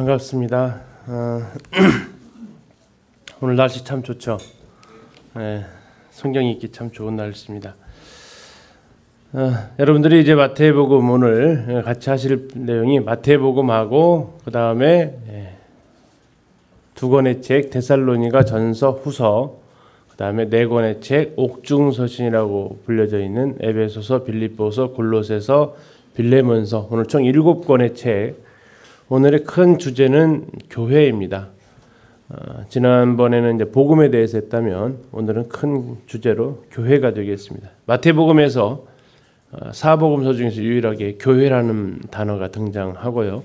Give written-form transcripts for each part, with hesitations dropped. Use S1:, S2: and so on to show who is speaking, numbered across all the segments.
S1: 반갑습니다. 오늘 날씨 참 좋죠. 성경 읽기 참 좋은 날씨입니다. 여러분들이 이제 마태복음 오늘 같이 하실 내용이 마태복음하고 그 다음에 두 권의 책 데살로니가 전서 후서, 그 다음에 네 권의 책 옥중서신이라고 불려져 있는 에베소서, 빌립보서, 골로새서, 빌레몬서, 오늘 총 7권의 책. 오늘의 큰 주제는 교회입니다. 지난번에는 이제 복음에 대해서 했다면 오늘은 큰 주제로 교회가 되겠습니다. 마태복음에서 사복음서 중에서 유일하게 교회라는 단어가 등장하고요.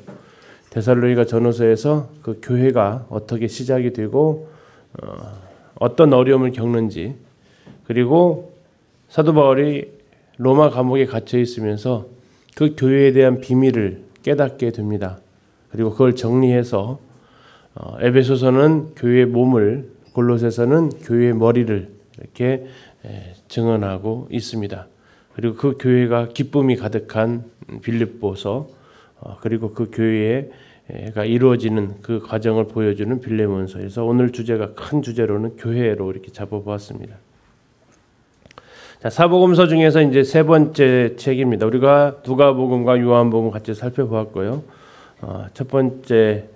S1: 데살로니가 전후서에서 그 교회가 어떻게 시작이 되고 어떤 어려움을 겪는지, 그리고 사도 바울이 로마 감옥에 갇혀 있으면서 그 교회에 대한 비밀을 깨닫게 됩니다. 그리고 그걸 정리해서 에베소서는 교회의 몸을, 골로새서는 교회의 머리를 이렇게 증언하고 있습니다. 그리고 그 교회가 기쁨이 가득한 빌립보서, 그리고 그 교회가 이루어지는 그 과정을 보여주는 빌레몬서에서 오늘 주제가 큰 주제로는 교회로 이렇게 잡아보았습니다. 자, 사복음서 중에서 이제 세 번째 책입니다. 우리가 누가복음과 요한복음 같이 살펴보았고요. 첫 번째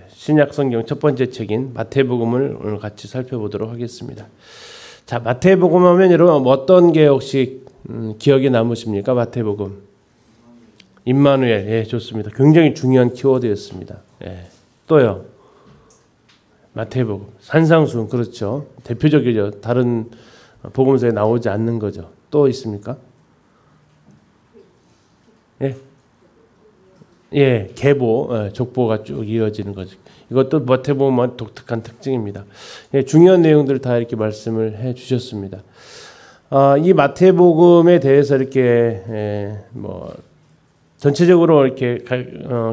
S1: 신약 성경 첫 번째 책인 마태복음을 오늘 같이 살펴보도록 하겠습니다. 자, 마태복음 하면 여러분 어떤 게 혹시 기억에 남으십니까? 마태복음. 임마누엘. 예, 좋습니다. 굉장히 중요한 키워드였습니다. 예. 또요. 마태복음. 산상수훈. 그렇죠. 대표적이죠. 다른 복음서에 나오지 않는 거죠. 또 있습니까? 예. 예, 계보, 족보가 쭉 이어지는 거죠. 이것도 마태복음의 독특한 특징입니다. 예, 중요한 내용들을 다 이렇게 말씀을 해 주셨습니다. 이 마태복음에 대해서 이렇게 전체적으로 이렇게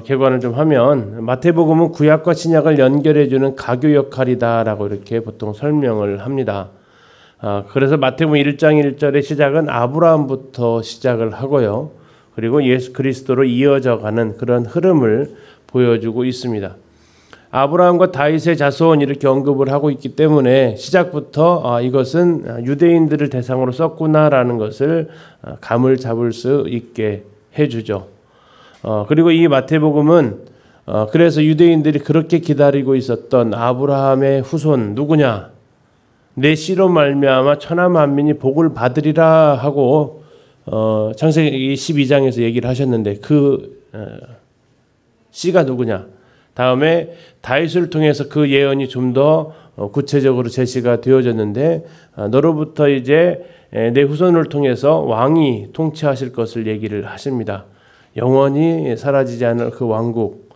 S1: 개관을 좀 하면, 마태복음은 구약과 신약을 연결해 주는 가교 역할이다라고 이렇게 보통 설명을 합니다. 그래서 마태복음 1장 1절의 시작은 아브라함부터 시작을 하고요. 그리고 예수 그리스도로 이어져 가는 그런 흐름을 보여주고 있습니다. 아브라함과 다윗의 자손 이렇게 언급을 하고 있기 때문에 시작부터 이것은 유대인들을 대상으로 썼구나라는 것을 감을 잡을 수 있게 해주죠. 그리고 이 마태복음은 그래서 유대인들이 그렇게 기다리고 있었던 아브라함의 후손 누구냐? 내 씨로 말미암아 천하 만민이 복을 받으리라 하고 창세기 12장에서 얘기를 하셨는데 그 씨가 누구냐? 다음에 다윗을 통해서 그 예언이 좀 더 구체적으로 제시가 되어졌는데, 너로부터 이제 내 후손을 통해서 왕이 통치하실 것을 얘기를 하십니다. 영원히 사라지지 않을 그 왕국,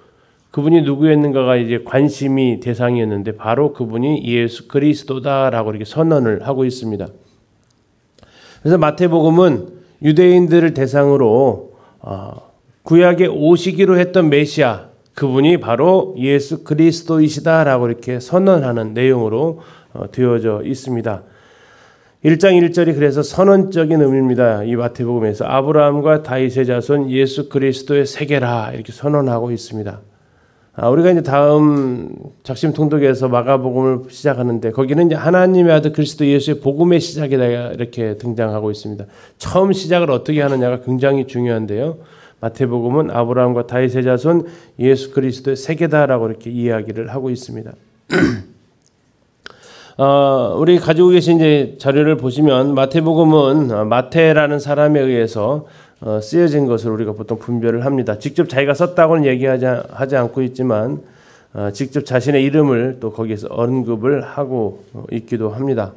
S1: 그분이 누구였는가가 이제 관심이 대상이었는데 바로 그분이 예수 그리스도다라고 이렇게 선언을 하고 있습니다. 그래서 마태복음은 유대인들을 대상으로 구약에 오시기로 했던 메시아, 그분이 바로 예수 그리스도이시다라고 이렇게 선언하는 내용으로 되어져 있습니다. 1장 1절이 그래서 선언적인 의미입니다. 이 마태복음에서 아브라함과 다윗의 자손 예수 그리스도의 세계라 이렇게 선언하고 있습니다. 우리가 이제 다음 작심 통독에서 마가복음을 시작하는데 거기는 이제 하나님의 아들 그리스도 예수의 복음의 시작이다 이렇게 등장하고 있습니다. 처음 시작을 어떻게 하느냐가 굉장히 중요한데요. 마태복음은 아브라함과 다윗의 자손 예수 그리스도의 세계다라고 이렇게 이야기를 하고 있습니다. 우리 가지고 계신 이제 자료를 보시면 마태복음은 마태라는 사람에 의해서 쓰여진 것을 우리가 보통 분별을 합니다. 직접 자기가 썼다고는 얘기하지 않고 있지만 직접 자신의 이름을 또 거기에서 언급을 하고 있기도 합니다.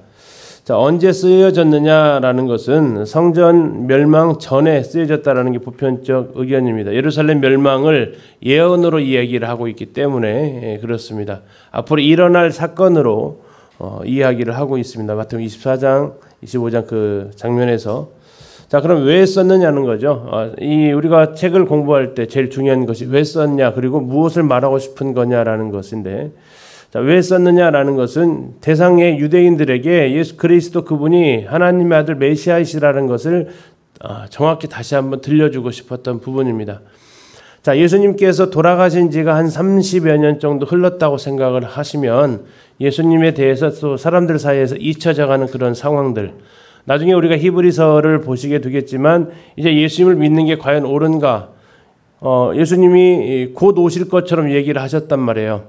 S1: 자, 언제 쓰여졌느냐라는 것은 성전 멸망 전에 쓰여졌다라는 게 보편적 의견입니다. 예루살렘 멸망을 예언으로 이야기를 하고 있기 때문에 그렇습니다. 앞으로 일어날 사건으로 이야기를 하고 있습니다. 마태복음 24장, 25장 그 장면에서. 자, 그럼 왜 썼느냐는 거죠. 우리가 책을 공부할 때 제일 중요한 것이 왜 썼냐, 그리고 무엇을 말하고 싶은 거냐라는 것인데, 자, 왜 썼느냐라는 것은 대상의 유대인들에게 예수 그리스도 그분이 하나님의 아들 메시아이시라는 것을 정확히 다시 한번 들려주고 싶었던 부분입니다. 자, 예수님께서 돌아가신 지가 한 30여 년 정도 흘렀다고 생각을 하시면 예수님에 대해서 또 사람들 사이에서 잊혀져가는 그런 상황들, 나중에 우리가 히브리서를 보시게 되겠지만 이제 예수님을 믿는 게 과연 옳은가, 예수님이 곧 오실 것처럼 얘기를 하셨단 말이에요.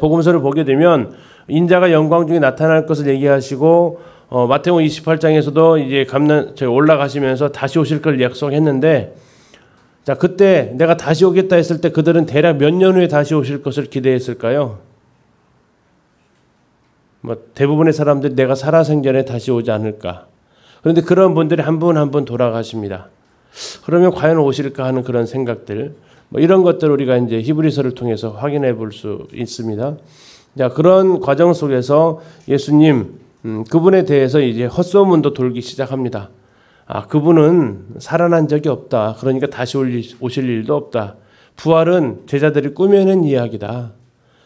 S1: 복음서를 보게 되면 인자가 영광 중에 나타날 것을 얘기하시고, 마태복음 28장에서도 이제 올라가시면서 다시 오실 걸 약속했는데, 자, 그때 내가 다시 오겠다 했을 때 그들은 대략 몇 년 후에 다시 오실 것을 기대했을까요? 대부분의 사람들이 내가 살아생전에 다시 오지 않을까. 그런데 그런 분들이 한 분 한 분 돌아가십니다. 그러면 과연 오실까 하는 그런 생각들, 이런 것들을 우리가 이제 히브리서를 통해서 확인해 볼 수 있습니다. 자, 그런 과정 속에서 예수님, 그분에 대해서 이제 헛소문도 돌기 시작합니다. 그분은 살아난 적이 없다. 그러니까 다시 오실 일도 없다. 부활은 제자들이 꾸며낸 이야기다.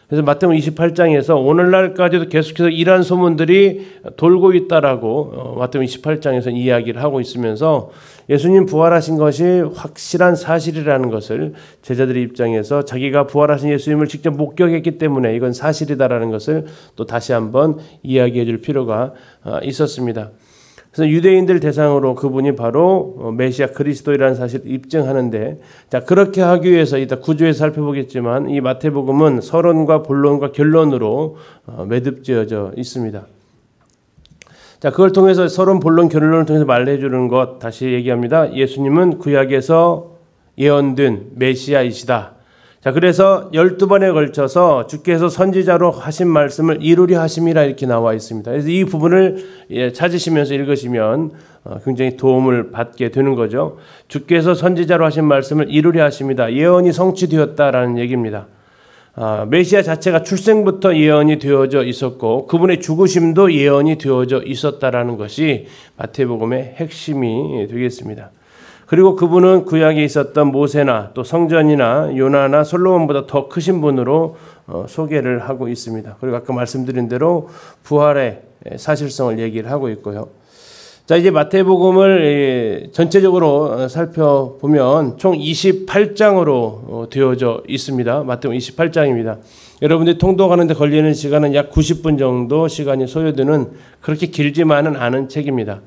S1: 그래서 마태복음 28장에서 오늘날까지도 계속해서 이러한 소문들이 돌고 있다라고 마태복음 28장에서 이야기를 하고 있으면서 예수님 부활하신 것이 확실한 사실이라는 것을 제자들의 입장에서 자기가 부활하신 예수님을 직접 목격했기 때문에 이건 사실이다라는 것을 또 다시 한번 이야기해 줄 필요가 있었습니다. 그래서 유대인들 대상으로 그분이 바로 메시아 그리스도이라는 사실을 입증하는데, 자, 그렇게 하기 위해서 이따 구조에서 살펴보겠지만 이 마태복음은 서론과 본론과 결론으로 매듭지어져 있습니다. 자, 그걸 통해서 서론, 본론, 결론을 통해서 말해 주는 것 다시 얘기합니다. 예수님은 구약에서 예언된 메시아이시다. 자, 그래서 12번에 걸쳐서 주께서 선지자로 하신 말씀을 이루려 하심이라 이렇게 나와 있습니다. 그래서 이 부분을 찾으시면서 읽으시면 굉장히 도움을 받게 되는 거죠. 주께서 선지자로 하신 말씀을 이루려 하십니다. 예언이 성취되었다라는 얘기입니다. 메시아 자체가 출생부터 예언이 되어져 있었고 그분의 죽으심도 예언이 되어져 있었다라는 것이 마태복음의 핵심이 되겠습니다. 그리고 그분은 구약에 있었던 모세나 또 성전이나 요나나 솔로몬보다 더 크신 분으로 소개를 하고 있습니다. 그리고 아까 말씀드린 대로 부활의 사실성을 얘기를 하고 있고요. 자, 이제 마태복음을 전체적으로 살펴보면 총 28장으로 되어져 있습니다. 마태복음 28장입니다. 여러분들이 통독하는데 걸리는 시간은 약 90분 정도 시간이 소요되는 그렇게 길지만은 않은 책입니다.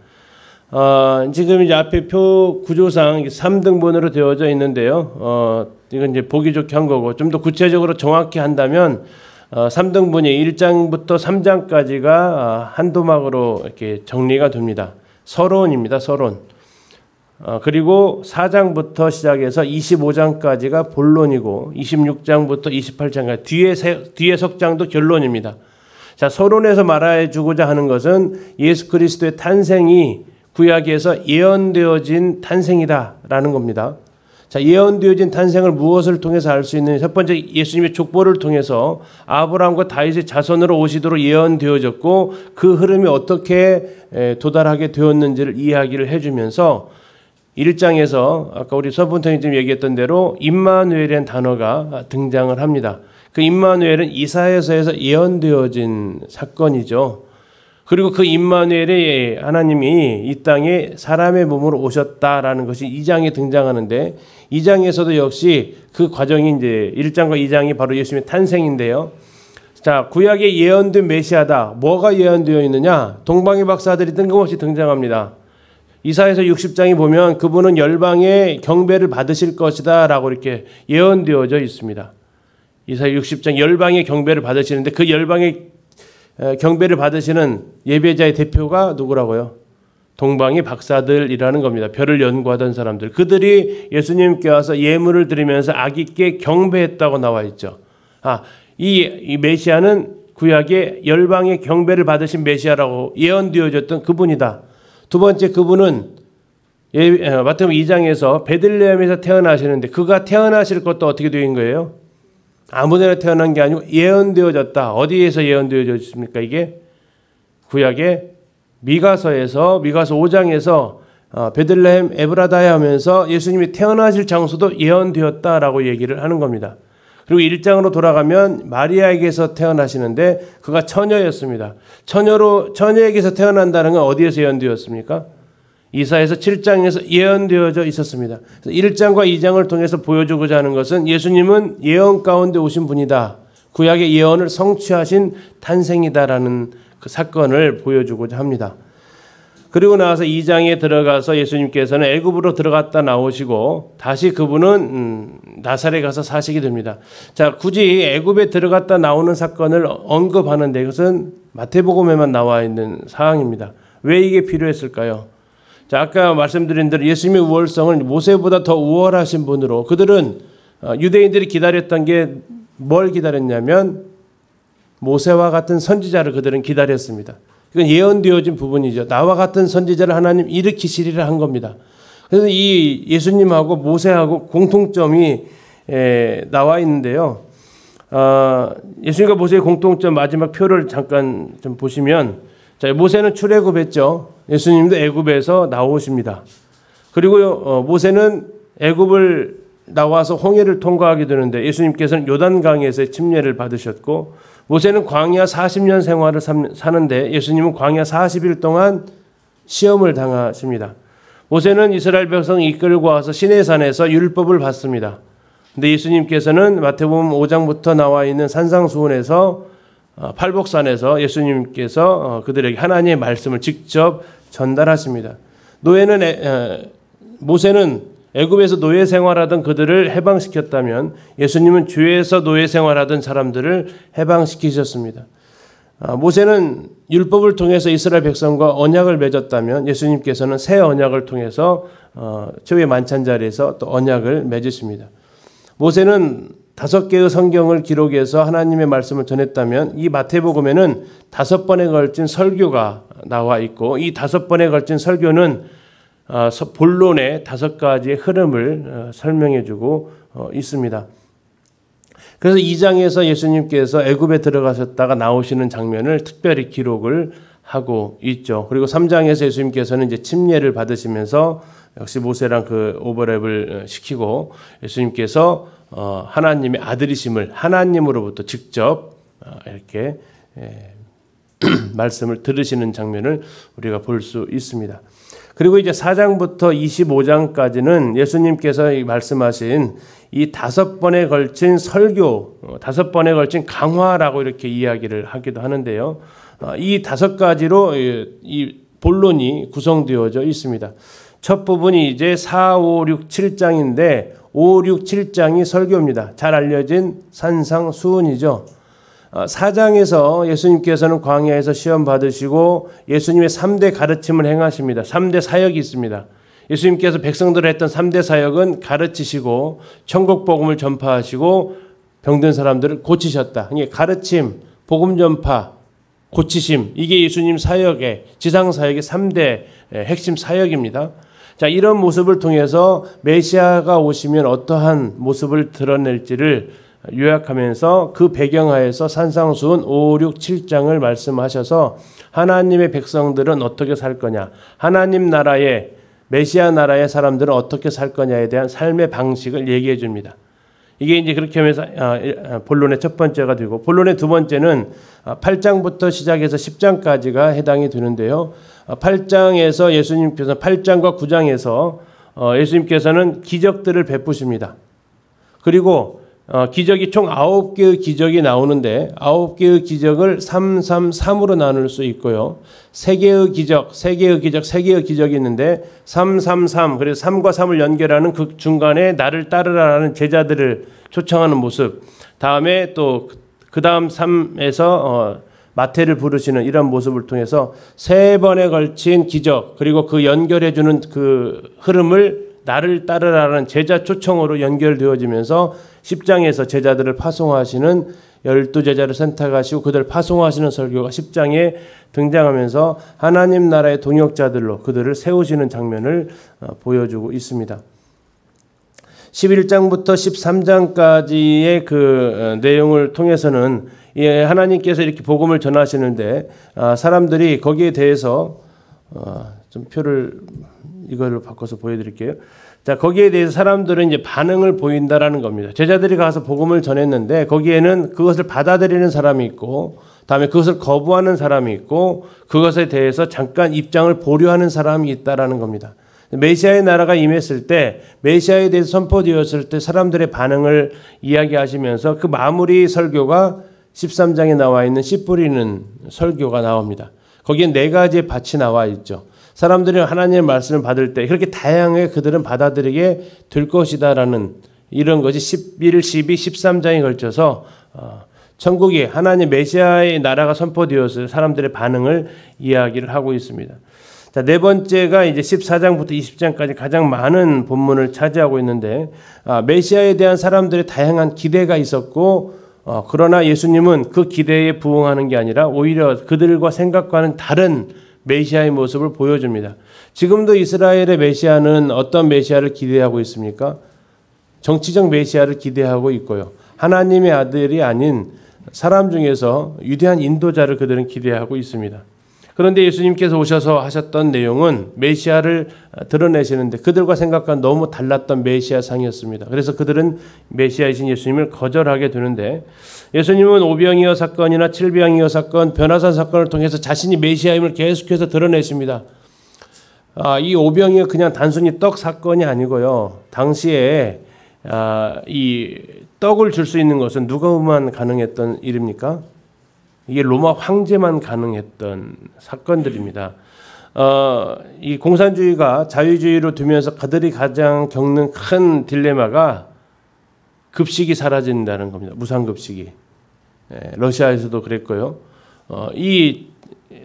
S1: 지금 이제 앞에 표 구조상 3등분으로 되어져 있는데요. 이건 이제 보기 좋게 한 거고, 좀 더 구체적으로 정확히 한다면 3등분이 1장부터 3장까지가 한 도막으로 이렇게 정리가 됩니다. 서론입니다. 서론. 그리고 4장부터 시작해서 25장까지가 본론이고 26장부터 28장까지 뒤에 석장도 결론입니다. 자, 서론에서 말해 주고자 하는 것은 예수 그리스도의 탄생이 구약에서 예언되어진 탄생이다라는 겁니다. 자, 예언되어진 탄생을 무엇을 통해서 알 수 있느냐? 첫 번째, 예수님의 족보를 통해서 아브라함과 다윗의 자손으로 오시도록 예언되어졌고 그 흐름이 어떻게 도달하게 되었는지를 이야기를 해주면서 1장에서 아까 우리 서분통이 지금 얘기했던 대로 임마누엘이라는 단어가 등장을 합니다. 그 임마누엘은 이사야서에서 예언되어진 사건이죠. 그리고 그 임마누엘의 하나님이 이 땅에 사람의 몸으로 오셨다라는 것이 2장에 등장하는데 2장에서도 역시 그 과정이 이제 1장과 2장이 바로 예수님의 탄생인데요. 자, 구약에 예언된 메시아다. 뭐가 예언되어 있느냐? 동방의 박사들이 뜬금없이 등장합니다. 이사야서 60장에 보면 그분은 열방의 경배를 받으실 것이다 라고 이렇게 예언되어져 있습니다. 이사야 60장 열방의 경배를 받으시는데 그 열방의 경배를 받으시는 예배자의 대표가 누구라고요? 동방의 박사들이라는 겁니다. 별을 연구하던 사람들. 그들이 예수님께 와서 예물을 드리면서 아기께 경배했다고 나와 있죠. 이 메시아는 구약의 열방의 경배를 받으신 메시아라고 예언되어졌던 그분이다. 두 번째, 그분은 마태복음 2장에서 베들레헴에서 태어나시는데 그가 태어나실 것도 어떻게 된 거예요? 아무데나 태어난 게 아니고 예언되어졌다. 어디에서 예언되어졌습니까? 이게 구약의 미가서 5장에서 베들레헴 에브라다에 하면서 예수님이 태어나실 장소도 예언되었다라고 얘기를 하는 겁니다. 그리고 1장으로 돌아가면 마리아에게서 태어나시는데 그가 처녀였습니다. 처녀에게서 태어난다는 건 어디에서 예언되었습니까? 이사야서 7장에서 예언되어져 있었습니다. 1장과 2장을 통해서 보여주고자 하는 것은 예수님은 예언 가운데 오신 분이다. 구약의 예언을 성취하신 탄생이다라는 그 사건을 보여주고자 합니다. 그리고 나서 2장에 들어가서 예수님께서는 애굽으로 들어갔다 나오시고 다시 그분은 나사렛에 가서 사시게 됩니다. 자, 굳이 애굽에 들어갔다 나오는 사건을 언급하는데 이것은 마태복음에만 나와 있는 사항입니다. 왜 이게 필요했을까요? 자, 아까 말씀드린 대로 예수님의 우월성을 모세보다 더 우월하신 분으로 그들은 유대인들이 기다렸던 게 뭘 기다렸냐면 모세와 같은 선지자를 그들은 기다렸습니다. 이건 예언되어진 부분이죠. 나와 같은 선지자를 하나님 일으키시리라 한 겁니다. 그래서 이 예수님하고 모세하고 공통점이 나와 있는데요. 예수님과 모세의 공통점 마지막 표를 잠깐 좀 보시면, 자, 모세는 출애굽했죠. 예수님도 애굽에서 나오십니다. 그리고 모세는 애굽을 나와서 홍해를 통과하게 되는데 예수님께서는 요단강에서의 침례를 받으셨고, 모세는 광야 40년 생활을 사는데 예수님은 광야 40일 동안 시험을 당하십니다. 모세는 이스라엘 백성 이끌고 와서 시내산에서 율법을 받습니다. 근데 예수님께서는 마태복음 5장부터 나와 있는 산상수훈에서 팔복산에서 예수님께서 그들에게 하나님의 말씀을 직접 전달하십니다. 모세는 애굽에서 노예 생활하던 그들을 해방시켰다면 예수님은 죄에서 노예 생활하던 사람들을 해방시키셨습니다. 모세는 율법을 통해서 이스라엘 백성과 언약을 맺었다면 예수님께서는 새 언약을 통해서 최후의 만찬 자리에서 또 언약을 맺으십니다. 모세는 5개의 성경을 기록해서 하나님의 말씀을 전했다면 이 마태복음에는 5번에 걸친 설교가 나와 있고, 이 5번에 걸친 설교는 본론의 5가지의 흐름을 설명해 주고 있습니다. 그래서 2장에서 예수님께서 애굽에 들어가셨다가 나오시는 장면을 특별히 기록을 하고 있죠. 그리고 3장에서 예수님께서는 이제 침례를 받으시면서 역시 모세랑 그 오버랩을 시키고 예수님께서 하나님의 아들이심을 하나님으로부터 직접 이렇게 말씀을 들으시는 장면을 우리가 볼 수 있습니다. 그리고 이제 4장부터 25장까지는 예수님께서 말씀하신 이 5번에 걸친 설교, 5번에 걸친 강화라고 이렇게 이야기를 하기도 하는데요. 이 5가지로 이 본론이 구성되어져 있습니다. 첫 부분이 이제 4, 5, 6, 7장인데 5, 6, 7장이 설교입니다. 잘 알려진 산상수훈이죠. 4장에서 예수님께서는 광야에서 시험 받으시고 예수님의 3대 가르침을 행하십니다. 3대 사역이 있습니다. 예수님께서 백성들을 했던 3대 사역은 가르치시고 천국 복음을 전파하시고 병든 사람들을 고치셨다. 이게 가르침, 복음 전파, 고치심, 이게 예수님 사역의 지상 사역의 3대 핵심 사역입니다. 자, 이런 모습을 통해서 메시아가 오시면 어떠한 모습을 드러낼지를 요약하면서 그 배경하에서 산상수훈 5, 6, 7장을 말씀하셔서 하나님의 백성들은 어떻게 살 거냐, 하나님 나라의 메시아 나라의 사람들은 어떻게 살 거냐에 대한 삶의 방식을 얘기해 줍니다. 이게 이제 그렇게 하면서 본론의 첫 번째가 되고, 본론의 두 번째는 8장부터 시작해서 10장까지가 해당이 되는데요. 8장에서 예수님께서 8장과 9장에서 예수님께서는 기적들을 베푸십니다. 그리고 기적이 총 9개의 기적이 나오는데 9개의 기적을 333으로 나눌 수 있고요. 3개의 기적이 있는데 333, 그래서 3과 3을 연결하는 그 중간에 나를 따르라는 제자들을 초청하는 모습, 다음에 또 그 다음 3에서 마태를 부르시는 이런 모습을 통해서 3번에 걸친 기적, 그리고 그 연결해주는 그 흐름을 나를 따르라는 제자 초청으로 연결되어지면서 10장에서 제자들을 파송하시는 12제자를 선택하시고 그들을 파송하시는 설교가 10장에 등장하면서 하나님 나라의 동역자들로 그들을 세우시는 장면을 보여주고 있습니다. 11장부터 13장까지의 그 내용을 통해서는 하나님께서 이렇게 복음을 전하시는데 사람들이 거기에 대해서 좀 표를 이거를 바꿔서 보여드릴게요. 자, 거기에 대해서 사람들은 이제 반응을 보인다라는 겁니다. 제자들이 가서 복음을 전했는데 거기에는 그것을 받아들이는 사람이 있고 다음에 그것을 거부하는 사람이 있고 그것에 대해서 잠깐 입장을 보류하는 사람이 있다라는 겁니다. 메시아의 나라가 임했을 때 메시아에 대해서 선포되었을 때 사람들의 반응을 이야기하시면서 그 마무리 설교가 13장에 나와 있는 씨 뿌리는 설교가 나옵니다. 거기에 4가지의 밭이 나와 있죠. 사람들이 하나님의 말씀을 받을 때 그렇게 다양하게 그들은 받아들이게 될 것이다라는 이런 것이 11, 12, 13장에 걸쳐서 천국이 하나님 메시아의 나라가 선포되었을 사람들의 반응을 이야기를 하고 있습니다. 자, 4번째가 이제 14장부터 20장까지 가장 많은 본문을 차지하고 있는데 메시아에 대한 사람들의 다양한 기대가 있었고 그러나 예수님은 그 기대에 부응하는 게 아니라 오히려 그들과 생각과는 다른 메시아의 모습을 보여줍니다. 지금도 이스라엘의 메시아는 어떤 메시아를 기대하고 있습니까? 정치적 메시아를 기대하고 있고요. 하나님의 아들이 아닌 사람 중에서 위대한 인도자를 그들은 기대하고 있습니다. 그런데 예수님께서 오셔서 하셨던 내용은 메시아를 드러내시는데 그들과 생각과는 너무 달랐던 메시아상이었습니다. 그래서 그들은 메시아이신 예수님을 거절하게 되는데 예수님은 오병이어 사건이나 칠병이어 사건, 변화산 사건을 통해서 자신이 메시아임을 계속해서 드러내십니다. 이 오병이어 그냥 단순히 떡 사건이 아니고요. 당시에 이 떡을 줄 수 있는 것은 누가만 가능했던 일입니까? 이게 로마 황제만 가능했던 사건들입니다. 이 공산주의가 자유주의로 두면서 그들이 가장 겪는 큰 딜레마가 급식이 사라진다는 겁니다. 무상급식이. 러시아에서도 그랬고요. 이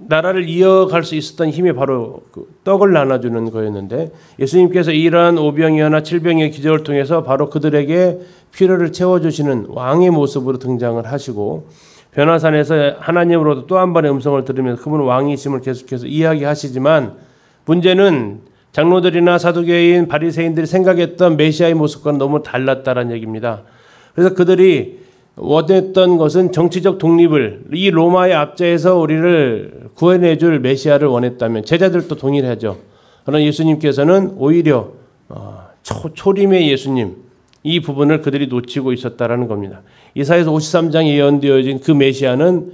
S1: 나라를 이어갈 수 있었던 힘이 바로 그 떡을 나눠주는 거였는데 예수님께서 이러한 오병이어나 칠병이어 기적을 통해서 바로 그들에게 필요를 채워주시는 왕의 모습으로 등장을 하시고 변화산에서 하나님으로부터 또 한 번의 음성을 들으면서 그분은 왕이심을 계속해서 이야기하시지만 문제는 장로들이나 사두개인 바리새인들이 생각했던 메시아의 모습과는 너무 달랐다는 얘기입니다. 그래서 그들이 원했던 것은 정치적 독립을 이 로마의 압제에서 우리를 구해내줄 메시아를 원했다면 제자들도 동일하죠. 그러나 예수님께서는 오히려 초림의 예수님 이 부분을 그들이 놓치고 있었다라는 겁니다. 이사야서 53장에 예언되어진 그 메시아는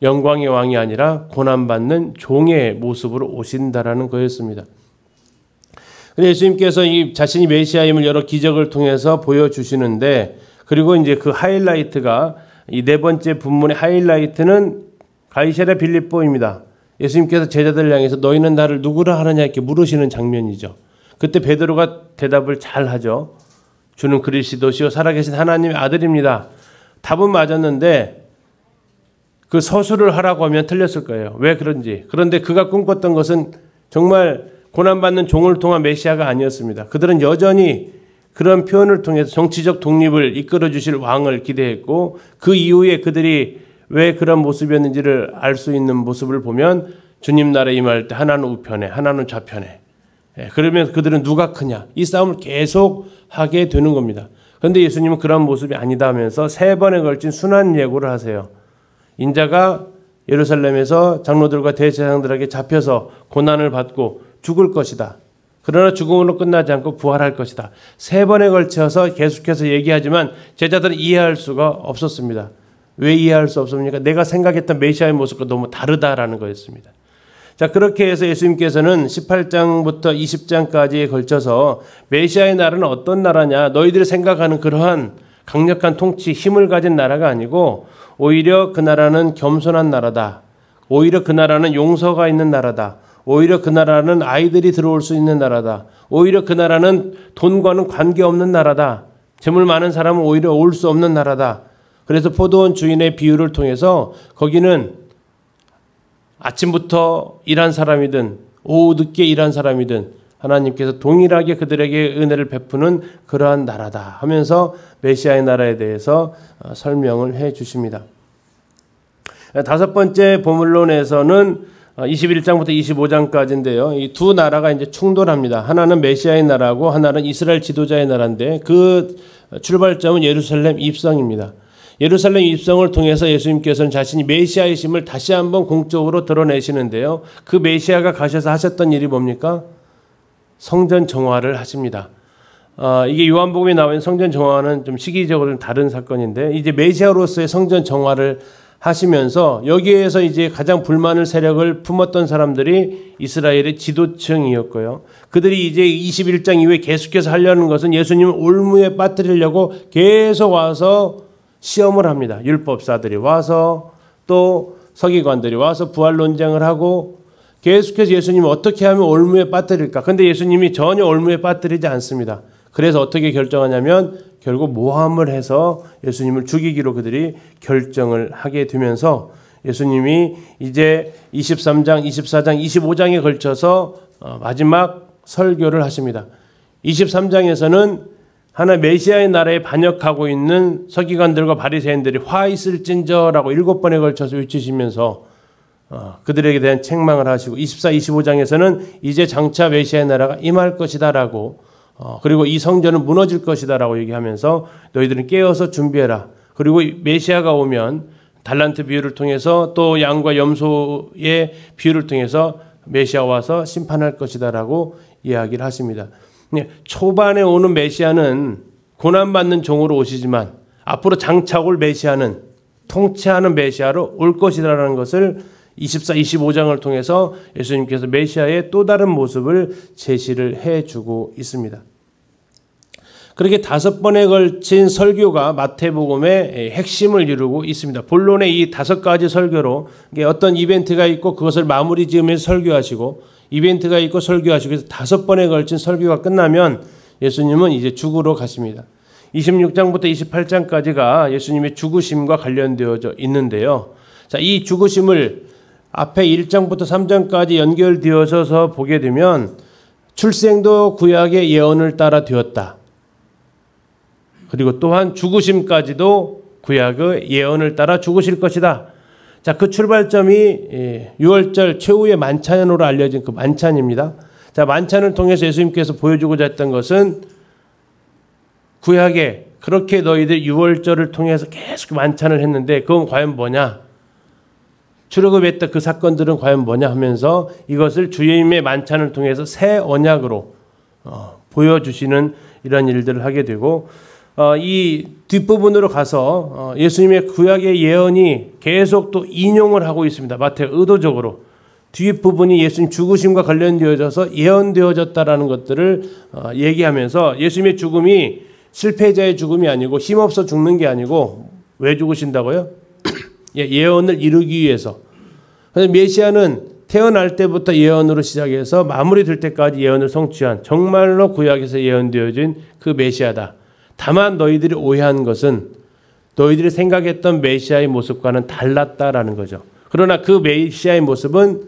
S1: 영광의 왕이 아니라 고난받는 종의 모습으로 오신다라는 거였습니다. 예수님께서 이 자신이 메시아임을 여러 기적을 통해서 보여주시는데 그리고 이제 그 하이라이트가 이 4번째 본문의 하이라이트는 가이사랴 빌립보입니다. 예수님께서 제자들 향해서 너희는 나를 누구라 하느냐 이렇게 물으시는 장면이죠. 그때 베드로가 대답을 잘 하죠. 주는 그리스도시요 살아계신 하나님의 아들입니다. 답은 맞았는데 그 서술을 하라고 하면 틀렸을 거예요. 왜 그런지. 그런데 그가 꿈꿨던 것은 정말 고난받는 종을 통한 메시아가 아니었습니다. 그들은 여전히 그런 표현을 통해서 정치적 독립을 이끌어 주실 왕을 기대했고 그 이후에 그들이 왜 그런 모습이었는지를 알 수 있는 모습을 보면 주님 나라에 임할 때 하나는 우편에 하나는 좌편에 그러면서 그들은 누가 크냐 이 싸움을 계속 하게 되는 겁니다. 그런데 예수님은 그런 모습이 아니다 하면서 3번에 걸친 순환 예고를 하세요. 인자가 예루살렘에서 장로들과 대제사장들에게 잡혀서 고난을 받고 죽을 것이다. 그러나 죽음으로 끝나지 않고 부활할 것이다. 3번에 걸쳐서 계속해서 얘기하지만 제자들은 이해할 수가 없었습니다. 왜 이해할 수 없습니까? 내가 생각했던 메시아의 모습과 너무 다르다라는 거였습니다. 자, 그렇게 해서 예수님께서는 18장부터 20장까지에 걸쳐서 메시아의 나라는 어떤 나라냐? 너희들이 생각하는 그러한 강력한 통치, 힘을 가진 나라가 아니고 오히려 그 나라는 겸손한 나라다. 오히려 그 나라는 용서가 있는 나라다. 오히려 그 나라는 아이들이 들어올 수 있는 나라다. 오히려 그 나라는 돈과는 관계없는 나라다. 재물 많은 사람은 오히려 올 수 없는 나라다. 그래서 포도원 주인의 비유를 통해서 거기는 아침부터 일한 사람이든 오후 늦게 일한 사람이든 하나님께서 동일하게 그들에게 은혜를 베푸는 그러한 나라다 하면서 메시아의 나라에 대해서 설명을 해 주십니다. 5번째 보물론에서는 21장부터 25장까지인데요. 이 두 나라가 이제 충돌합니다. 하나는 메시아의 나라고 하나는 이스라엘 지도자의 나라인데 그 출발점은 예루살렘 입성입니다. 예루살렘 입성을 통해서 예수님께서는 자신이 메시아이심을 다시 한번 공적으로 드러내시는데요. 그 메시아가 가셔서 하셨던 일이 뭡니까? 성전 정화를 하십니다. 이게 요한복음에 나와 있는 성전 정화는 좀 시기적으로 다른 사건인데 이제 메시아로서의 성전 정화를 하시면서 여기에서 이제 가장 불만을 세력을 품었던 사람들이 이스라엘의 지도층이었고요. 그들이 이제 21장 이후에 계속해서 하려는 것은 예수님을 올무에 빠뜨리려고 계속 와서 시험을 합니다. 율법사들이 와서 또 서기관들이 와서 부활 논쟁을 하고 계속해서 예수님을 어떻게 하면 올무에 빠뜨릴까? 근데 예수님이 전혀 올무에 빠뜨리지 않습니다. 그래서 어떻게 결정하냐면 결국 모함을 해서 예수님을 죽이기로 그들이 결정을 하게 되면서 예수님이 이제 23장, 24장, 25장에 걸쳐서 마지막 설교를 하십니다. 23장에서는 하나 메시아의 나라에 반역하고 있는 서기관들과 바리새인들이 화 있을진저라고 7번에 걸쳐서 외치시면서 그들에게 대한 책망을 하시고 24, 25장에서는 이제 장차 메시아의 나라가 임할 것이다라고 그리고 이 성전은 무너질 것이다라고 얘기하면서 너희들은 깨어서 준비해라. 그리고 메시아가 오면 달란트 비유를 통해서 또 양과 염소의 비유를 통해서 메시아 와서 심판할 것이다라고 이야기를 하십니다. 초반에 오는 메시아는 고난받는 종으로 오시지만 앞으로 장차 올 메시아는 통치하는 메시아로 올 것이라는 것을 24, 25장을 통해서 예수님께서 메시아의 또 다른 모습을 제시를 해주고 있습니다. 그렇게 5번에 걸친 설교가 마태복음의 핵심을 이루고 있습니다. 본론의 이 5가지 설교로 어떤 이벤트가 있고 그것을 마무리 지으면서 설교하시고 이벤트가 있고 설교하시고 그래서 5번에 걸친 설교가 끝나면 예수님은 이제 죽으러 가십니다. 26장부터 28장까지가 예수님의 죽으심과 관련되어져 있는데요. 자, 이 죽으심을 앞에 1장부터 3장까지 연결되어서 보게 되면 출생도 구약의 예언을 따라 되었다. 그리고 또한 죽으심까지도 구약의 예언을 따라 죽으실 것이다. 자, 그 출발점이 6월절 최후의 만찬으로 알려진 그 만찬입니다. 자, 만찬을 통해서 예수님께서 보여주고자 했던 것은 구약에 그렇게 너희들 6월절을 통해서 계속 만찬을 했는데 그건 과연 뭐냐? 출애굽했던 그 사건들은 과연 뭐냐 하면서 이것을 주님의 만찬을 통해서 새 언약으로 보여주시는 이런 일들을 하게 되고 이 뒷부분으로 가서 예수님의 구약의 예언이 계속 또 인용을 하고 있습니다. 마태가 의도적으로 뒷부분이 예수님 죽으심과 관련되어져서 예언되어졌다라는 것들을 얘기하면서 예수님의 죽음이 실패자의 죽음이 아니고 힘없어 죽는 게 아니고 왜 죽으신다고요? 예언을 이루기 위해서. 그래서 메시아는 태어날 때부터 예언으로 시작해서 마무리될 때까지 예언을 성취한 정말로 구약에서 예언되어진 그 메시아다. 다만 너희들이 오해한 것은 너희들이 생각했던 메시아의 모습과는 달랐다라는 거죠. 그러나 그 메시아의 모습은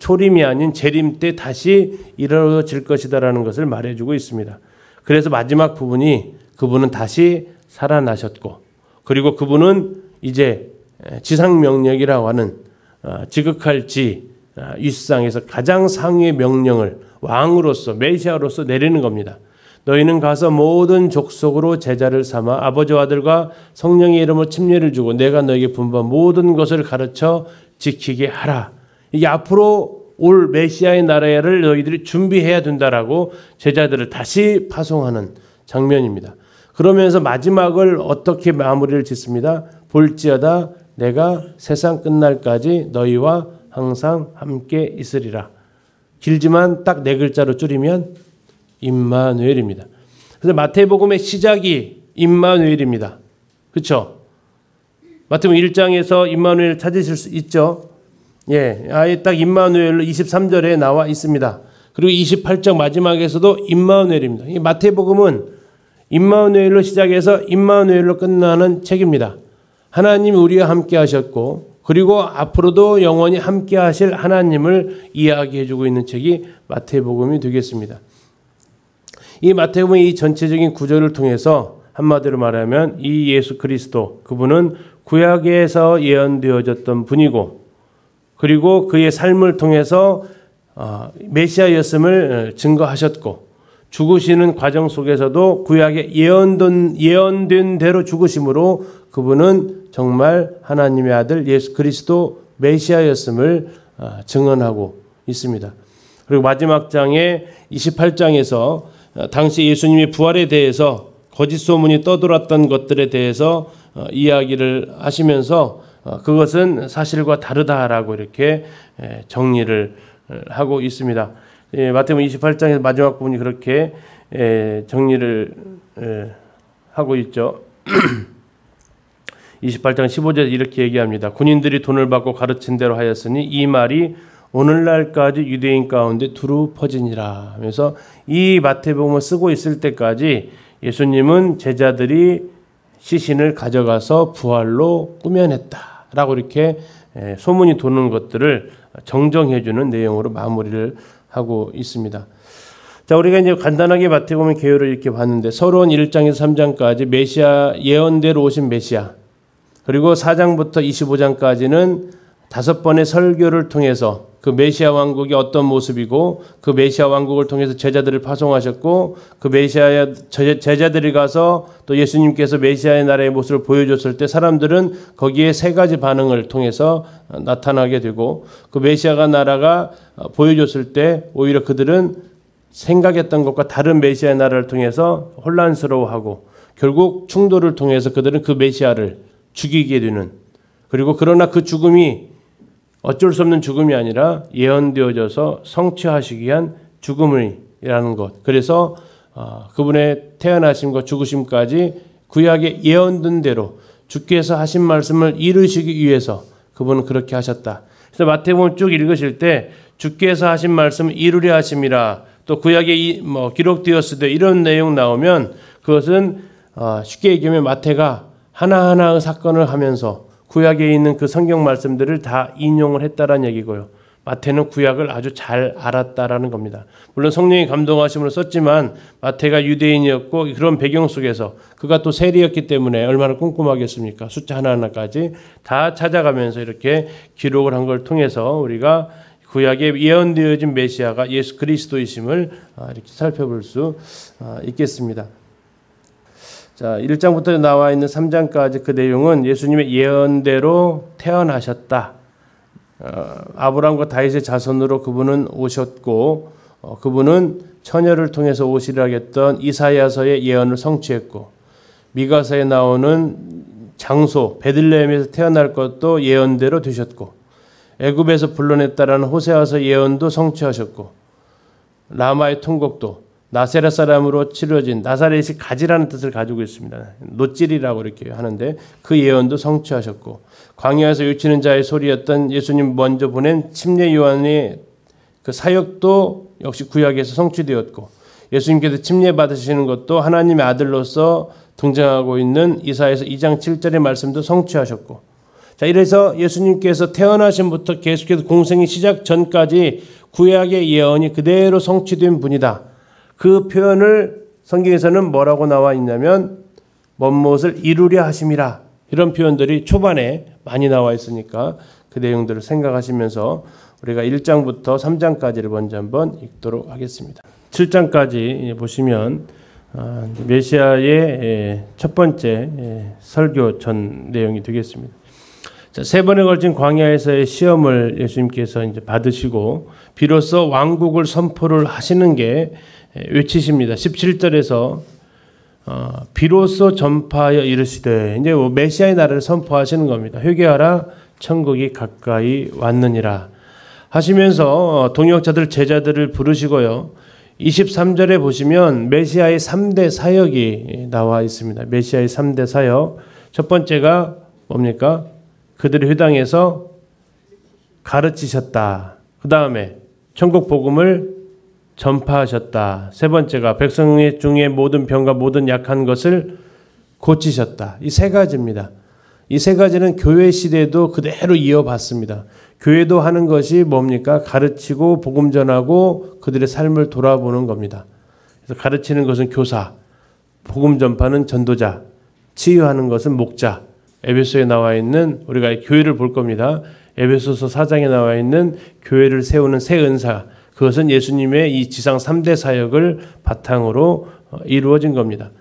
S1: 초림이 아닌 재림 때 다시 이루어질 것이다라는 것을 말해주고 있습니다. 그래서 마지막 부분이 그분은 다시 살아나셨고 그리고 그분은 이제 지상명령이라고 하는 지극할 지 윗상에서 가장 상위의 명령을 왕으로서 메시아로서 내리는 겁니다. 너희는 가서 모든 족속으로 제자를 삼아 아버지와 아들과 성령의 이름으로 침례를 주고 내가 너에게 분부한 모든 것을 가르쳐 지키게 하라. 이게 앞으로 올 메시아의 나라를 너희들이 준비해야 된다라고 제자들을 다시 파송하는 장면입니다. 그러면서 마지막을 어떻게 마무리를 짓습니다. 볼지어다 내가 세상 끝날까지 너희와 항상 함께 있으리라. 길지만 딱 4글자로 줄이면 임마누엘입니다. 그래서 마태복음의 시작이 임마누엘입니다. 그렇죠? 마태복음 1장에서 임마누엘 찾으실 수 있죠? 예, 아예 딱 임마누엘로 23절에 나와 있습니다. 그리고 28장 마지막에서도 임마누엘입니다. 이 마태복음은 임마누엘로 시작해서 임마누엘로 끝나는 책입니다. 하나님이 우리와 함께 하셨고 그리고 앞으로도 영원히 함께 하실 하나님을 이야기해주고 있는 책이 마태복음이 되겠습니다. 이 마태복음의 이 전체적인 구조를 통해서 한마디로 말하면 이 예수 그리스도 그분은 구약에서 예언되어졌던 분이고 그리고 그의 삶을 통해서 메시아였음을 증거하셨고 죽으시는 과정 속에서도 구약에 예언된 대로 죽으심으로 그분은 정말 하나님의 아들 예수 그리스도 메시아였음을 증언하고 있습니다. 그리고 마지막 장에 28장에서 당시 예수님의 부활에 대해서 거짓 소문이 떠돌았던 것들에 대해서 이야기를 하시면서 그것은 사실과 다르다라고 이렇게 정리를 하고 있습니다. 마태복음 28장에서 마지막 부분이 그렇게 정리를 하고 있죠. 28장 15절에 이렇게 얘기합니다. 군인들이 돈을 받고 가르친 대로 하였으니 이 말이 오늘날까지 유대인 가운데 두루 퍼지니라. 그래서 이 마태복음을 쓰고 있을 때까지 예수님은 제자들이 시신을 가져가서 부활로 꾸며냈다라고 이렇게 소문이 도는 것들을 정정해주는 내용으로 마무리를 하고 있습니다. 자, 우리가 이제 간단하게 마태복음 개요를 이렇게 봤는데 서론 1장에서 3장까지 메시아 예언대로 오신 메시아, 그리고 4장부터 25장까지는 5번의 설교를 통해서 그 메시아 왕국이 어떤 모습이고 그 메시아 왕국을 통해서 제자들을 파송하셨고 그 메시아 제자들이 가서 또 예수님께서 메시아의 나라의 모습을 보여줬을 때 사람들은 거기에 3가지 반응을 통해서 나타나게 되고 그 메시아가 나라가 보여줬을 때 오히려 그들은 생각했던 것과 다른 메시아의 나라를 통해서 혼란스러워하고 결국 충돌을 통해서 그들은 그 메시아를 죽이게 되는, 그리고 그러나 그 죽음이 어쩔 수 없는 죽음이 아니라 예언되어져서 성취하시기 위한 죽음이라는 것. 그래서 그분의 태어나심과 죽으심까지 구약에 예언된 대로 주께서 하신 말씀을 이루시기 위해서 그분은 그렇게 하셨다. 그래서 마태복음 쭉 읽으실 때 주께서 하신 말씀을 이루려 하심이라, 또 구약에 기록되었으되 이런 내용 나오면 그것은 쉽게 얘기하면 마태가 하나하나의 사건을 하면서 구약에 있는 그 성경 말씀들을 다 인용을 했다라는 얘기고요. 마태는 구약을 아주 잘 알았다라는 겁니다. 물론 성령이 감동하심으로 썼지만 마태가 유대인이었고 그런 배경 속에서 그가 또 세리였기 때문에 얼마나 꼼꼼하겠습니까? 숫자 하나하나까지 다 찾아가면서 이렇게 기록을 한 걸 통해서 우리가 구약에 예언되어진 메시아가 예수 그리스도이심을 이렇게 살펴볼 수 있겠습니다. 자, 1장부터 나와 있는 3장까지 그 내용은 예수님의 예언대로 태어나셨다. 아브라함과 다윗의 자손으로 그분은 오셨고 그분은 처녀를 통해서 오시리라 했던 이사야서의 예언을 성취했고 미가서에 나오는 장소 베들레헴에서 태어날 것도 예언대로 되셨고 애굽에서 불러냈다라는 호세아서 예언도 성취하셨고 라마의 통곡도 나사렛 사람으로 치러진, 나사렛이 가지라는 뜻을 가지고 있습니다. 노찔이라고 이렇게 하는데 그 예언도 성취하셨고 광야에서 외치는 자의 소리였던 예수님 먼저 보낸 침례 요한의 그 사역도 역시 구약에서 성취되었고 예수님께서 침례 받으시는 것도 하나님의 아들로서 등장하고 있는 이사야서 2장 7절의 말씀도 성취하셨고, 자, 이래서 예수님께서 태어나심부터 계속해서 공생이 시작 전까지 구약의 예언이 그대로 성취된 분이다. 그 표현을 성경에서는 뭐라고 나와 있냐면 먼 못을 이루려 하심이라, 이런 표현들이 초반에 많이 나와 있으니까 그 내용들을 생각하시면서 우리가 1장부터 3장까지를 먼저 한번 읽도록 하겠습니다. 7장까지 보시면 메시아의 첫 번째 설교 전 내용이 되겠습니다. 자, 3번에 걸친 광야에서의 시험을 예수님께서 이제 받으시고 비로소 왕국을 선포를 하시는 게 외치십니다. 17절에서 비로소 전파하여 이르시되, 이제 메시아의 나라를 선포하시는 겁니다. 회개하라, 천국이 가까이 왔느니라 하시면서 동역자들 제자들을 부르시고요. 23절에 보시면 메시아의 3대 사역이 나와 있습니다. 메시아의 3대 사역, 첫 번째가 뭡니까? 그들의 회당에서 가르치셨다. 그 다음에 천국 복음을 전파하셨다. 세 번째가 백성 중에 모든 병과 모든 약한 것을 고치셨다. 이 3가지입니다. 이 3가지는 교회 시대도 그대로 이어봤습니다. 교회도 하는 것이 뭡니까? 가르치고 복음 전하고 그들의 삶을 돌아보는 겁니다. 그래서 가르치는 것은 교사, 복음 전파는 전도자, 치유하는 것은 목자. 에베소에 나와 있는, 우리가 교회를 볼 겁니다. 에베소서 4장에 나와 있는 교회를 세우는 새 은사, 그것은 예수님의 이 지상 3대 사역을 바탕으로 이루어진 겁니다.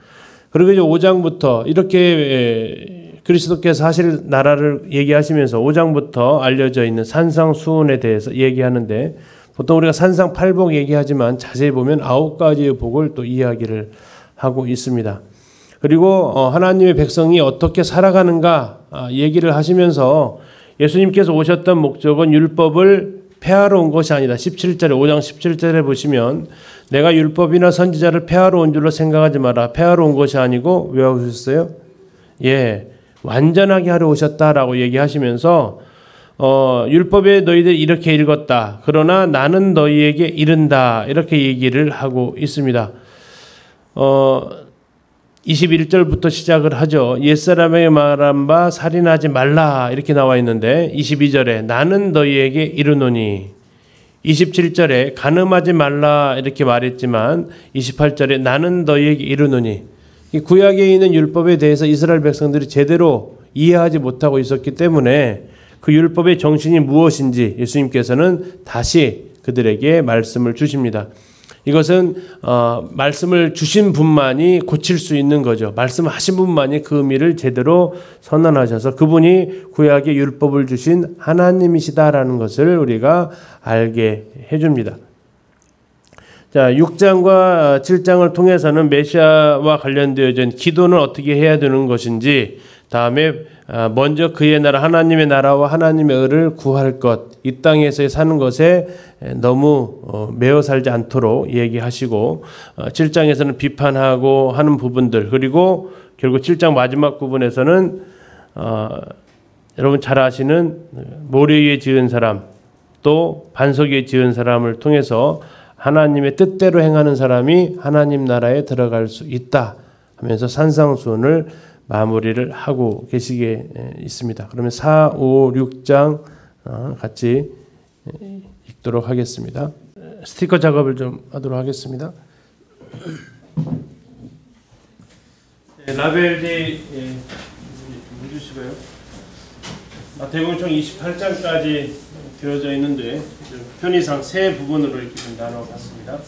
S1: 그리고 이제 5장부터 이렇게 그리스도께서 하실 나라를 얘기하시면서 5장부터 알려져 있는 산상수훈에 대해서 얘기하는데, 보통 우리가 산상팔복 얘기하지만 자세히 보면 9가지의 복을 또 이야기를 하고 있습니다. 그리고 하나님의 백성이 어떻게 살아가는가 얘기를 하시면서 예수님께서 오셨던 목적은 율법을 폐하러 온 것이 아니다. 17절에 5장 17절에 보시면 내가 율법이나 선지자를 폐하러 온 줄로 생각하지 마라. 폐하러 온 것이 아니고 왜 오셨어요? 완전하게 하러 오셨다라고 얘기하시면서 율법에 너희들이 이렇게 읽었다. 그러나 나는 너희에게 이른다. 이렇게 얘기를 하고 있습니다. 21절부터 시작을 하죠. 옛사람에게 말한 바 살인하지 말라 이렇게 나와 있는데 22절에 나는 너희에게 이르노니 27절에 간음하지 말라 이렇게 말했지만 28절에 나는 너희에게 이르노니 이 구약에 있는 율법에 대해서 이스라엘 백성들이 제대로 이해하지 못하고 있었기 때문에 그 율법의 정신이 무엇인지 예수님께서는 다시 그들에게 말씀을 주십니다. 이것은 말씀을 주신 분만이 고칠 수 있는 거죠. 말씀하신 분만이 그 의미를 제대로 선언하셔서 그분이 구약의 율법을 주신 하나님이시다라는 것을 우리가 알게 해줍니다. 자, 6장과 7장을 통해서는 메시아와 관련되어진 기도는 어떻게 해야 되는 것인지, 다음에 먼저 그의 나라 하나님의 나라와 하나님의 의를 구할 것, 이 땅에서 사는 것에 너무 매어 살지 않도록 얘기하시고 7장에서는 비판하고 하는 부분들, 그리고 결국 7장 마지막 부분에서는 여러분 잘 아시는 모래 위에 지은 사람 또 반석 위에 지은 사람을 통해서 하나님의 뜻대로 행하는 사람이 하나님 나라에 들어갈 수 있다 하면서 산상수훈을 마무리를 하고 계시게 있습니다. 그러면 4, 5, 6장 같이 읽도록 하겠습니다. 스티커 작업을 좀 하도록 하겠습니다. 라벨이 해주시고요. 마태복음 총 28장까지 되어져 있는데 편의상 세 부분으로 이렇게 좀 나눠봤습니다.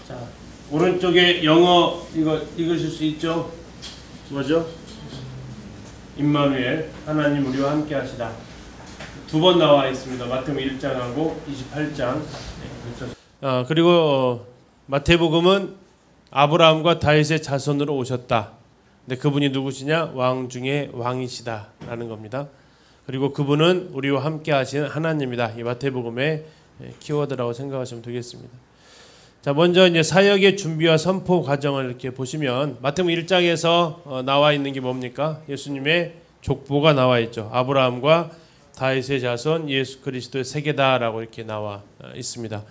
S1: 자, 오른쪽에 영어 이거 읽으실 수 있죠? 뭐죠? 임마누엘 하나님 우리와 함께 하시다. 두 번 나와 있습니다. 마태복음 1장하고 28장. 그리고 마태복음은 아브라함과 다윗의 자손으로 오셨다. 근데 그분이 누구시냐? 왕 중에 왕이시다라는 겁니다. 그리고 그분은 우리와 함께 하시는 하나님이다. 이 마태복음의 키워드라고 생각하시면 되겠습니다. 자, 먼저 이제 사역의 준비와 선포 과정을 이렇게 보시면 마태복음 1장에서 나와 있는 게 뭡니까? 예수님의 족보가 나와 있죠. 아브라함과 다윗의 자손 예수 그리스도의 세계다라고 이렇게 나와 있습니다.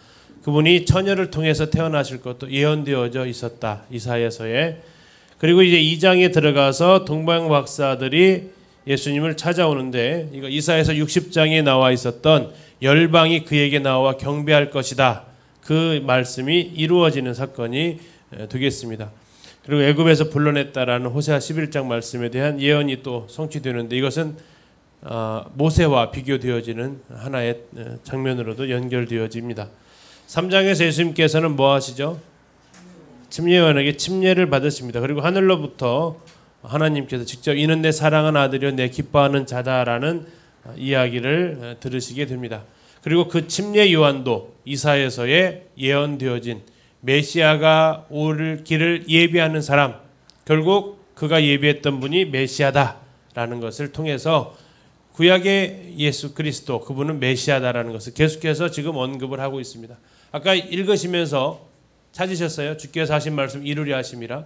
S1: 그분이 처녀를 통해서 태어나실 것도 예언되어져 있었다. 이사야서에. 그리고 이제 2장에 들어가서 동방 박사들이 예수님을 찾아오는데 이거 이사야서 60장에 나와 있었던 열방이 그에게 나와 경배할 것이다. 그 말씀이 이루어지는 사건이 되겠습니다. 그리고 애굽에서 불러냈다라는 호세아 11장 말씀에 대한 예언이 또 성취되는데 이것은 모세와 비교되어지는 하나의 장면으로도 연결되어집니다. 3장에서 예수님께서는 뭐 하시죠? 침례요한에게 침례를 받으십니다. 그리고 하늘로부터 하나님께서 직접 이는 내 사랑하는 아들이요 내 기뻐하는 자다라는 이야기를 들으시게 됩니다. 그리고 그 침례 요한도 이사야서에 예언되어진 메시아가 올 길을 예비하는 사람, 결국 그가 예비했던 분이 메시아다라는 것을 통해서 구약의 예수 그리스도, 그분은 메시아다라는 것을 계속해서 지금 언급을 하고 있습니다. 아까 읽으시면서 찾으셨어요? 주께서 하신 말씀 이루려 하심이라.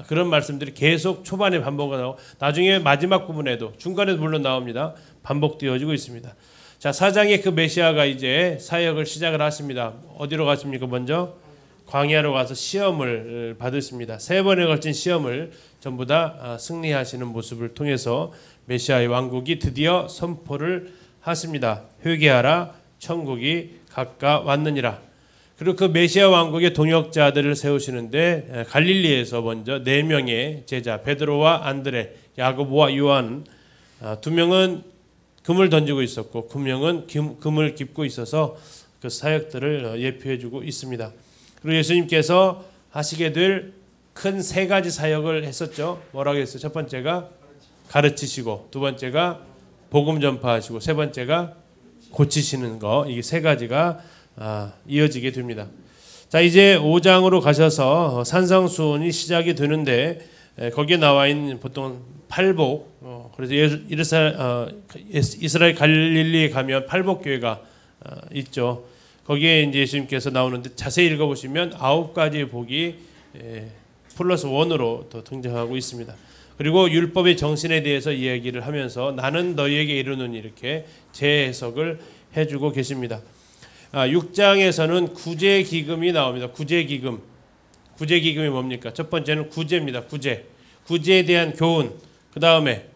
S1: 그런 말씀들이 계속 초반에 반복하고 나중에 마지막 부분에도 중간에도 물론 나옵니다. 반복되어지고 있습니다. 자, 4장에 그 메시아가 이제 사역을 시작을 하십니다. 어디로 가십니까? 먼저 광야로 가서 시험을 받으십니다. 3번에 걸친 시험을 전부 다 승리하시는 모습을 통해서 메시아의 왕국이 드디어 선포를 하십니다. 회개하라, 천국이 가까웠느니라. 그리고 그 메시아 왕국의 동역자들을 세우시는데 갈릴리에서 먼저 4명의 제자 베드로와 안드레, 야고보와 요한 2명은 금을 던지고 있었고 9명은 금을 깁고 있어서 그 사역들을 예표해주고 있습니다. 그리고 예수님께서 하시게 될 큰 3가지 사역을 했었죠. 뭐라고 했어요? 첫 번째가 가르치시고, 두 번째가 복음 전파하시고, 세 번째가 고치시는 거. 이게 3가지가 이어지게 됩니다. 자, 이제 5장으로 가셔서 산상수훈이 시작이 되는데 거기에 나와 있는 보통 팔복, 그래서 이스라엘 갈릴리에 가면 팔복교회가 있죠. 거기에 이제 예수님께서 나오는데 자세히 읽어보시면 9가지의 복이 플러스 1으로 더 등장하고 있습니다. 그리고 율법의 정신에 대해서 이야기를 하면서 나는 너희에게 이르노니 이렇게 재해석을 해주고 계십니다. 6장에서는 구제기금이 나옵니다. 구제기금. 구제기금이 뭡니까? 첫 번째는 구제입니다. 구제에 대한 교훈. 그 다음에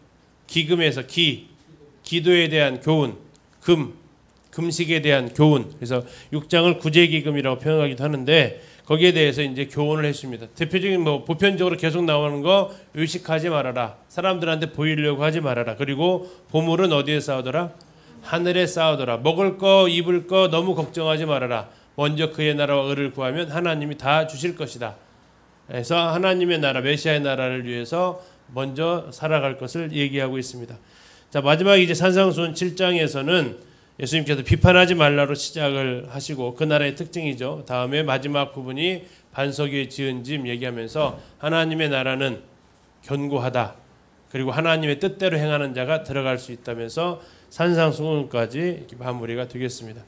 S1: 기금에서 기도에 대한 교훈. 금식에 대한 교훈. 그래서 6장을 구제기금이라고 표현하기도 하는데 거기에 대해서 이제 교훈을 했습니다. 대표적인 보편적으로 계속 나오는 거 의식하지 말아라. 사람들한테 보이려고 하지 말아라. 그리고 보물은 어디에 쌓으더라? 하늘에 쌓으더라. 먹을 거 입을 거 너무 걱정하지 말아라. 먼저 그의 나라와 의를 구하면 하나님이 다 주실 것이다. 그래서 하나님의 나라, 메시아의 나라를 위해서 먼저 살아갈 것을 얘기하고 있습니다. 자, 마지막 이제 산상수훈 7장에서는 예수님께서 비판하지 말라로 시작을 하시고 그 나라의 특징이죠. 다음에 마지막 부분이 반석 위에 지은 짐 얘기하면서 하나님의 나라는 견고하다. 그리고 하나님의 뜻대로 행하는 자가 들어갈 수 있다면서 산상수훈까지 이렇게 마무리가 되겠습니다.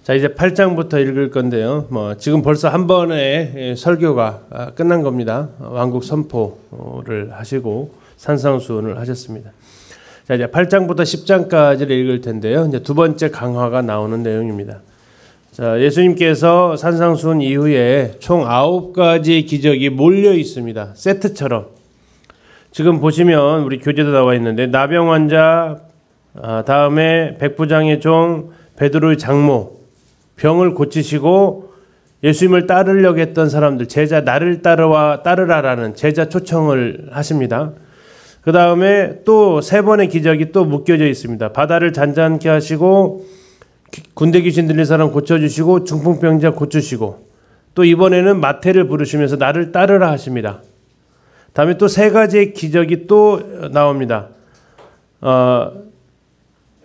S1: 자, 이제 8장부터 읽을 건데요. 지금 벌써 한 번의 설교가 끝난 겁니다. 왕국 선포를 하시고 산상수훈을 하셨습니다. 자, 이제 8장부터 10장까지를 읽을 텐데요. 이제 두 번째 강화가 나오는 내용입니다. 자, 예수님께서 산상수훈 이후에 총 9가지의 기적이 몰려 있습니다. 세트처럼. 지금 보시면 우리 교재도 나와 있는데 나병 환자, 다음에 백부장의 종, 베드로의 장모, 병을 고치시고 예수님을 따르려고 했던 사람들, 제자 나를 따르라라는 제자 초청을 하십니다. 그 다음에 또 3번의 기적이 또 묶여져 있습니다. 바다를 잔잔케 하시고 군대 귀신 들린 사람 고쳐주시고 중풍병자 고치시고 또 이번에는 마태를 부르시면서 나를 따르라 하십니다. 다음에 또 3가지의 기적이 또 나옵니다.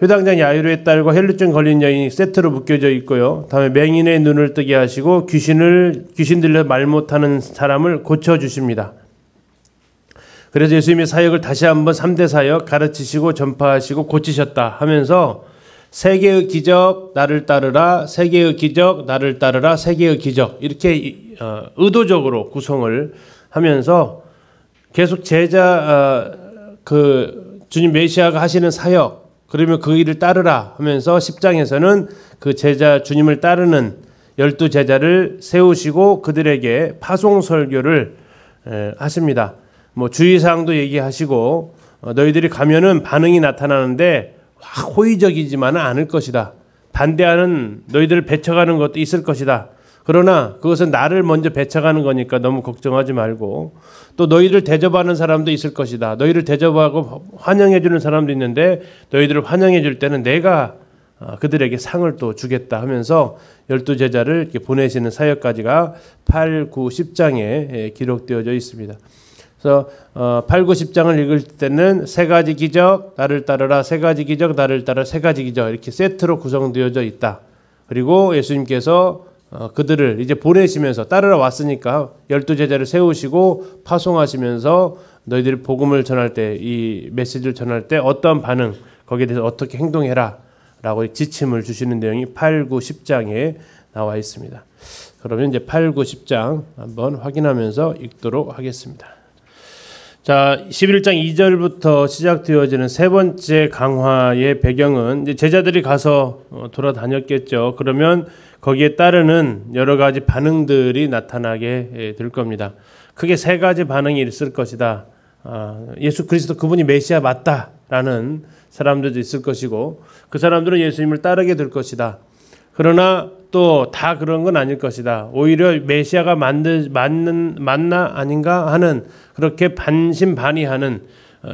S1: 회당장 야이로의 딸과 혈루증 걸린 여인이 세트로 묶여져 있고요. 다음에 맹인의 눈을 뜨게 하시고 귀신 들려 말 못하는 사람을 고쳐주십니다. 그래서 예수님의 사역을 다시 한번 3대 사역 가르치시고 전파하시고 고치셨다 하면서 3개의 기적 나를 따르라, 3개의 기적 나를 따르라, 3개의 기적 이렇게 의도적으로 구성을 하면서 계속 제자 주님 메시아가 하시는 사역 그러면 그 일을 따르라 하면서 10장에서는 그 제자 주님을 따르는 12제자를 세우시고 그들에게 파송 설교를 하십니다. 주의사항도 얘기하시고 너희들이 가면은 반응이 나타나는데 호의적이지만은 않을 것이다. 반대하는 너희들을 배척하는 것도 있을 것이다. 그러나 그것은 나를 먼저 배척하는 거니까 너무 걱정하지 말고 또 너희를 대접하는 사람도 있을 것이다. 너희를 대접하고 환영해 주는 사람도 있는데 너희들을 환영해 줄 때는 내가 그들에게 상을 또 주겠다 하면서 12제자를 이렇게 보내시는 사역까지가 8, 9, 10장에 기록되어져 있습니다. 그래서 8, 9, 10장을 읽을 때는 3가지 기적 나를 따르라, 3가지 기적 나를 따르라, 3가지 기적 이렇게 세트로 구성되어져 있다. 그리고 예수님께서 그들을 이제 보내시면서 따르러 왔으니까 12제자를 세우시고 파송하시면서 너희들이 복음을 전할 때 이 메시지를 전할 때 어떤 반응 거기에 대해서 어떻게 행동해라 라고 지침을 주시는 내용이 8, 9, 10장에 나와 있습니다. 그러면 이제 8, 9, 10장 한번 확인하면서 읽도록 하겠습니다. 자, 11장 2절부터 시작되어지는 3번째 강화의 배경은 이제 제자들이 가서 돌아다녔겠죠. 그러면 거기에 따르는 여러 가지 반응들이 나타나게 될 겁니다. 크게 3가지 반응이 있을 것이다. 예수 그리스도 그분이 메시아 맞다라는 사람들도 있을 것이고 그 사람들은 예수님을 따르게 될 것이다. 그러나 또 다 그런 건 아닐 것이다. 오히려 메시아가 맞나 아닌가 하는 그렇게 반신반의하는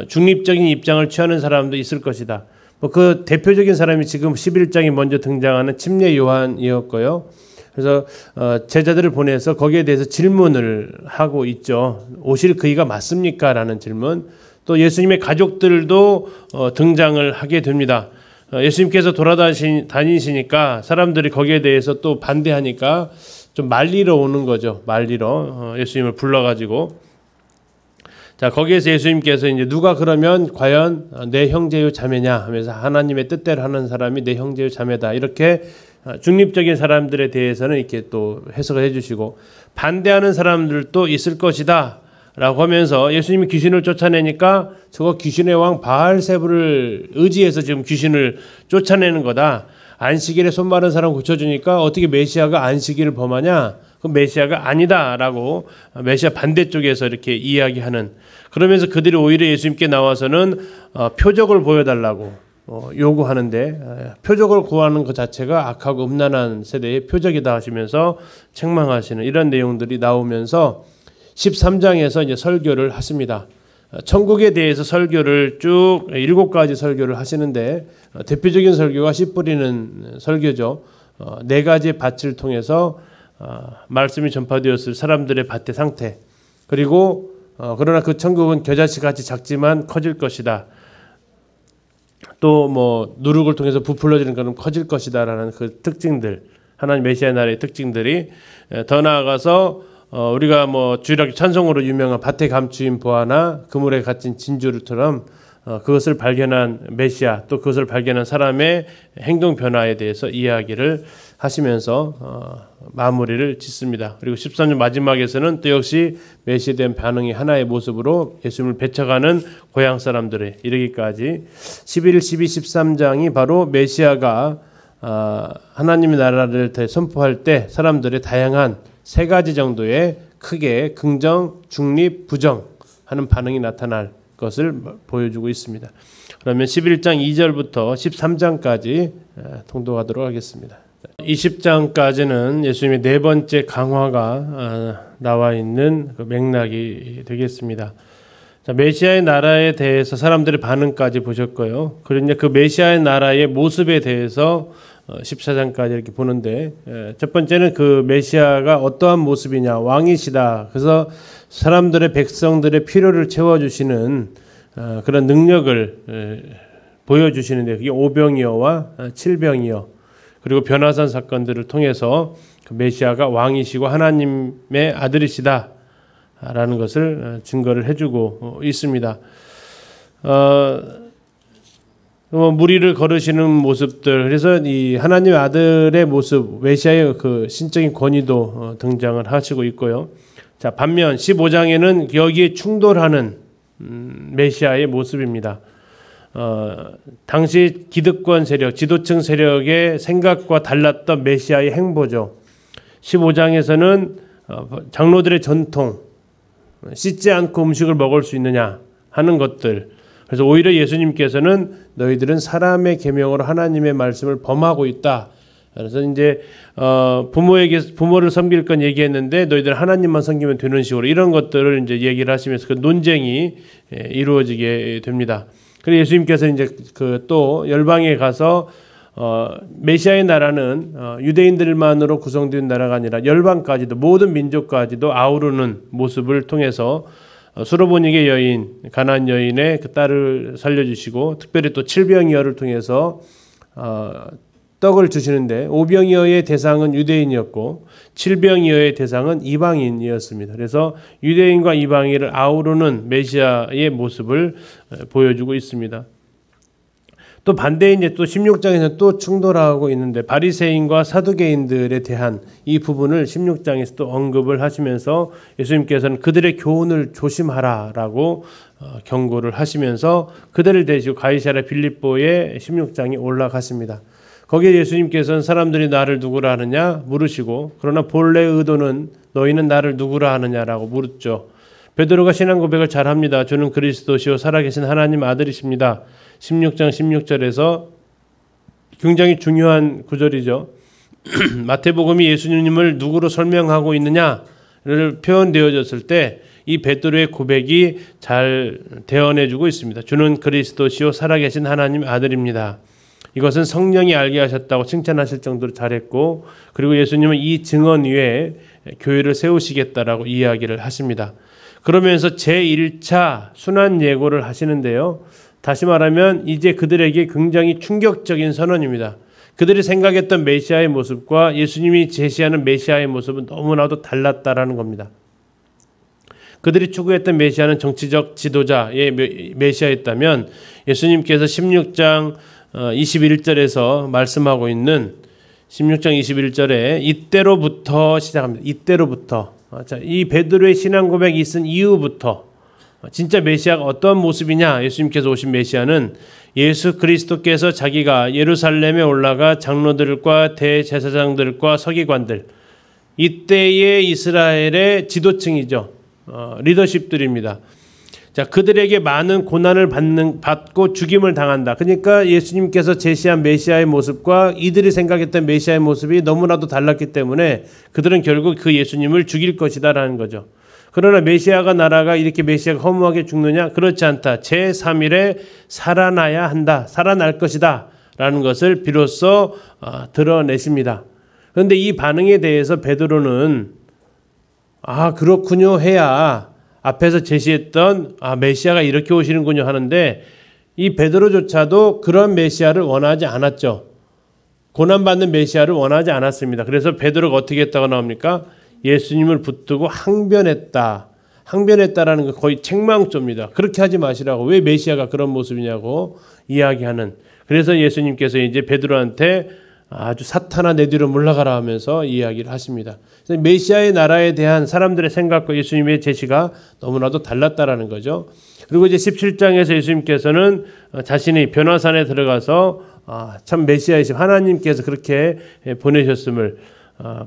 S1: 중립적인 입장을 취하는 사람도 있을 것이다. 그 대표적인 사람이 지금 11장에 먼저 등장하는 침례 요한이었고요. 그래서 제자들을 보내서 거기에 대해서 질문을 하고 있죠. 오실 그이가 맞습니까? 라는 질문. 또 예수님의 가족들도 등장을 하게 됩니다. 예수님께서 돌아다니시니까 사람들이 거기에 대해서 또 반대하니까 좀 말리러 오는 거죠. 말리러 예수님을 불러가지고. 자, 거기에서 예수님께서 이제 누가 그러면 과연 내 형제요 자매냐 하면서 하나님의 뜻대로 하는 사람이 내 형제요 자매다. 이렇게 중립적인 사람들에 대해서는 이렇게 또 해석을 해주시고, 반대하는 사람들도 있을 것이다 라고 하면서 예수님이 귀신을 쫓아내니까 저거 귀신의 왕 바알세불을 의지해서 지금 귀신을 쫓아내는 거다. 안식일에 손 마른 사람 고쳐주니까 어떻게 메시아가 안식일을 범하냐? 그럼 메시아가 아니다라고 메시아 반대쪽에서 이렇게 이야기하는, 그러면서 그들이 오히려 예수님께 나와서는 표적을 보여달라고 요구하는데, 표적을 구하는 것 자체가 악하고 음란한 세대의 표적이다 하시면서 책망하시는 이런 내용들이 나오면서 13장에서 이제 설교를 하십니다. 천국에 대해서 설교를 쭉 7가지 설교를 하시는데, 대표적인 설교가 씨 뿌리는 설교죠. 4가지의 밭을 통해서 말씀이 전파되었을 사람들의 밭의 상태, 그리고 그러나 그 천국은 겨자씨같이 작지만 커질 것이다. 또 뭐 누룩을 통해서 부풀려지는 것은 커질 것이다라는 그 특징들, 하나님 메시아 나라의 특징들이, 더 나아가서 우리가 뭐 주일학교 찬송으로 유명한 밭에 감추인 보아나 그물에 갇힌 진주를처럼 그것을 발견한 메시아, 또 그것을 발견한 사람의 행동 변화에 대해서 이야기를 하시면서 마무리를 짓습니다. 그리고 13년 마지막에서는 또 역시 메시아에 대한 반응이 하나의 모습으로 예수님을 배척하는 고향 사람들에 이르기까지 11, 12, 13장이 바로 메시아가 하나님의 나라를 선포할 때 사람들의 다양한 3가지 정도의 크게 긍정, 중립, 부정 하는 반응이 나타날 것을 보여주고 있습니다. 그러면 11장 2절부터 13장까지 통독하도록 하겠습니다. 20장까지는 예수님의 4번째 강화가 나와 있는 그 맥락이 되겠습니다. 자, 메시아의 나라에 대해서 사람들의 반응까지 보셨고요. 그리고 이제 그 메시아의 나라의 모습에 대해서 14장까지 이렇게 보는데, 첫 번째는 그 메시아가 어떠한 모습이냐, 왕이시다. 그래서 사람들의, 백성들의 필요를 채워주시는 그런 능력을 보여주시는데, 그게 오병이어와 칠병이어, 그리고 변화산 사건들을 통해서 그 메시아가 왕이시고 하나님의 아들이시다 라는 것을 증거를 해주고 있습니다. 무리를 걸으시는 모습들, 그래서 이 하나님의 아들의 모습, 메시아의 그 신적인 권위도 등장을 하시고 있고요. 자, 반면 15장에는 여기에 충돌하는 메시아의 모습입니다. 당시 기득권 세력, 지도층 세력의 생각과 달랐던 메시아의 행보죠. 15장에서는 장로들의 전통, 씻지 않고 음식을 먹을 수 있느냐 하는 것들, 그래서 오히려 예수님께서는 너희들은 사람의 계명으로 하나님의 말씀을 범하고 있다. 그래서 이제 부모를 섬길 건 얘기했는데 너희들은 하나님만 섬기면 되는 식으로 이런 것들을 이제 얘기를 하시면서 그 논쟁이 이루어지게 됩니다. 그래서 예수님께서 이제 그 또 열방에 가서 메시아의 나라는 유대인들만으로 구성된 나라가 아니라 열방까지도, 모든 민족까지도 아우르는 모습을 통해서 수로보닉의 여인, 가나안 여인의 그 딸을 살려주시고, 특별히 또 칠병이어를 통해서 떡을 주시는데, 오병이어의 대상은 유대인이었고 칠병이어의 대상은 이방인이었습니다. 그래서 유대인과 이방인을 아우르는 메시아의 모습을 보여주고 있습니다. 또 반대에 이제 또 16장에서 또 충돌하고 있는데, 바리새인과 사두개인들에 대한 이 부분을 16장에서 또 언급을 하시면서 예수님께서는 그들의 교훈을 조심하라라고 경고를 하시면서 그들을 대시고 가이사랴 빌립보의 16장에 올라가십니다. 거기에 예수님께서는 사람들이 나를 누구라 하느냐 물으시고, 그러나 본래 의도는 너희는 나를 누구라 하느냐라고 물었죠. 베드로가 신앙 고백을 잘합니다. 주는 그리스도시요 살아계신 하나님 아들이십니다. 16장 16절에서 굉장히 중요한 구절이죠. 마태복음이 예수님을 누구로 설명하고 있느냐를 표현되어졌을 때 이 베드로의 고백이 잘 대언해주고 있습니다. 주는 그리스도시요 살아계신 하나님 아들입니다. 이것은 성령이 알게 하셨다고 칭찬하실 정도로 잘했고, 그리고 예수님은 이 증언 위에 교회를 세우시겠다라고 이야기를 하십니다. 그러면서 제1차 순환 예고를 하시는데요. 다시 말하면 이제 그들에게 굉장히 충격적인 선언입니다. 그들이 생각했던 메시아의 모습과 예수님이 제시하는 메시아의 모습은 너무나도 달랐다라는 겁니다. 그들이 추구했던 메시아는 정치적 지도자의 메시아였다면 예수님께서 16장 21절에서 말씀하고 있는 16장 21절에 이때로부터 시작합니다. 이때로부터. 자, 이 베드로의 신앙 고백이 있은 이후부터 진짜 메시아가 어떤 모습이냐? 예수님께서 오신 메시아는 예수 그리스도께서 자기가 예루살렘에 올라가 장로들과 대제사장들과 서기관들, 이때의 이스라엘의 지도층이죠. 리더십들입니다. 자, 그들에게 많은 고난을 받고 죽임을 당한다. 그러니까 예수님께서 제시한 메시아의 모습과 이들이 생각했던 메시아의 모습이 너무나도 달랐기 때문에 그들은 결국 그 예수님을 죽일 것이다라는 거죠. 그러나 메시아가 나라가 이렇게 메시아가 허무하게 죽느냐? 그렇지 않다. 제3일에 살아나야 한다. 살아날 것이다. 라는 것을 비로소 드러내십니다. 그런데 이 반응에 대해서 베드로는 그렇군요 해야 앞에서 제시했던 메시아가 이렇게 오시는군요 하는데 이 베드로조차도 그런 메시아를 원하지 않았죠. 고난받는 메시아를 원하지 않았습니다. 그래서 베드로가 어떻게 했다고 나옵니까? 예수님을 붙들고 항변했다. 항변했다라는 거 거의 책망조입니다. 그렇게 하지 마시라고. 왜 메시아가 그런 모습이냐고 이야기하는. 그래서 예수님께서 이제 베드로한테 아주 사탄아 내 뒤로 물러가라 하면서 이야기를 하십니다. 메시아의 나라에 대한 사람들의 생각과 예수님의 제시가 너무나도 달랐다라는 거죠. 그리고 이제 17장에서 예수님께서는 자신이 변화산에 들어가서 참 메시아이신 하나님께서 그렇게 보내셨음을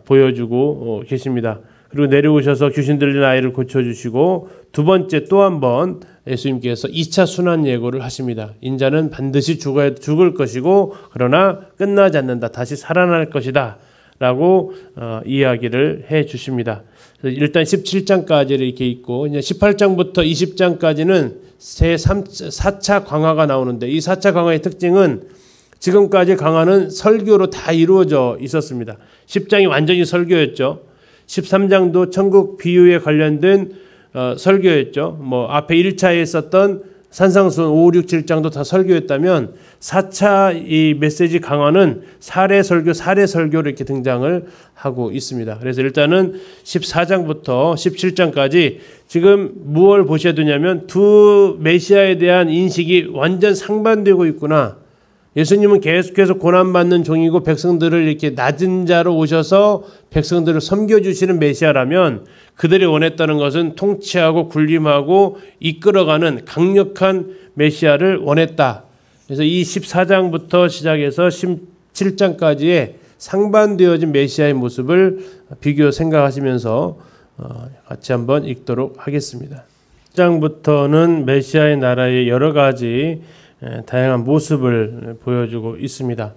S1: 보여주고 계십니다. 그리고 내려오셔서 귀신 들린 아이를 고쳐주시고 두 번째 또 한 번 예수님께서 2차 순환 예고를 하십니다. 인자는 반드시 죽을 것이고 그러나 끝나지 않는다. 다시 살아날 것이다. 라고 이야기를 해 주십니다. 일단 17장까지 이렇게 있고 이제 18장부터 20장까지는 새 4차 강화가 나오는데 이 4차 강화의 특징은 지금까지 강화는 설교로 다 이루어져 있었습니다. 10장이 완전히 설교였죠. 13장도 천국 비유에 관련된 설교였죠. 앞에 1차에 있었던 산상수훈 5, 6, 7장도 다 설교였다면 4차 이 메시지 강화는 사례 설교로 이렇게 등장을 하고 있습니다. 그래서 일단은 14장부터 17장까지 지금 무엇을 보셔야 되냐면 두 메시아에 대한 인식이 완전 상반되고 있구나. 예수님은 계속해서 고난받는 종이고 백성들을 이렇게 낮은 자로 오셔서 백성들을 섬겨주시는 메시아라면 그들이 원했다는 것은 통치하고 군림하고 이끌어가는 강력한 메시아를 원했다. 그래서 이 14장부터 시작해서 17장까지의 상반되어진 메시아의 모습을 비교 생각하시면서 같이 한번 읽도록 하겠습니다. 1장부터는 메시아의 나라의 여러 가지 다양한 모습을 보여주고 있습니다.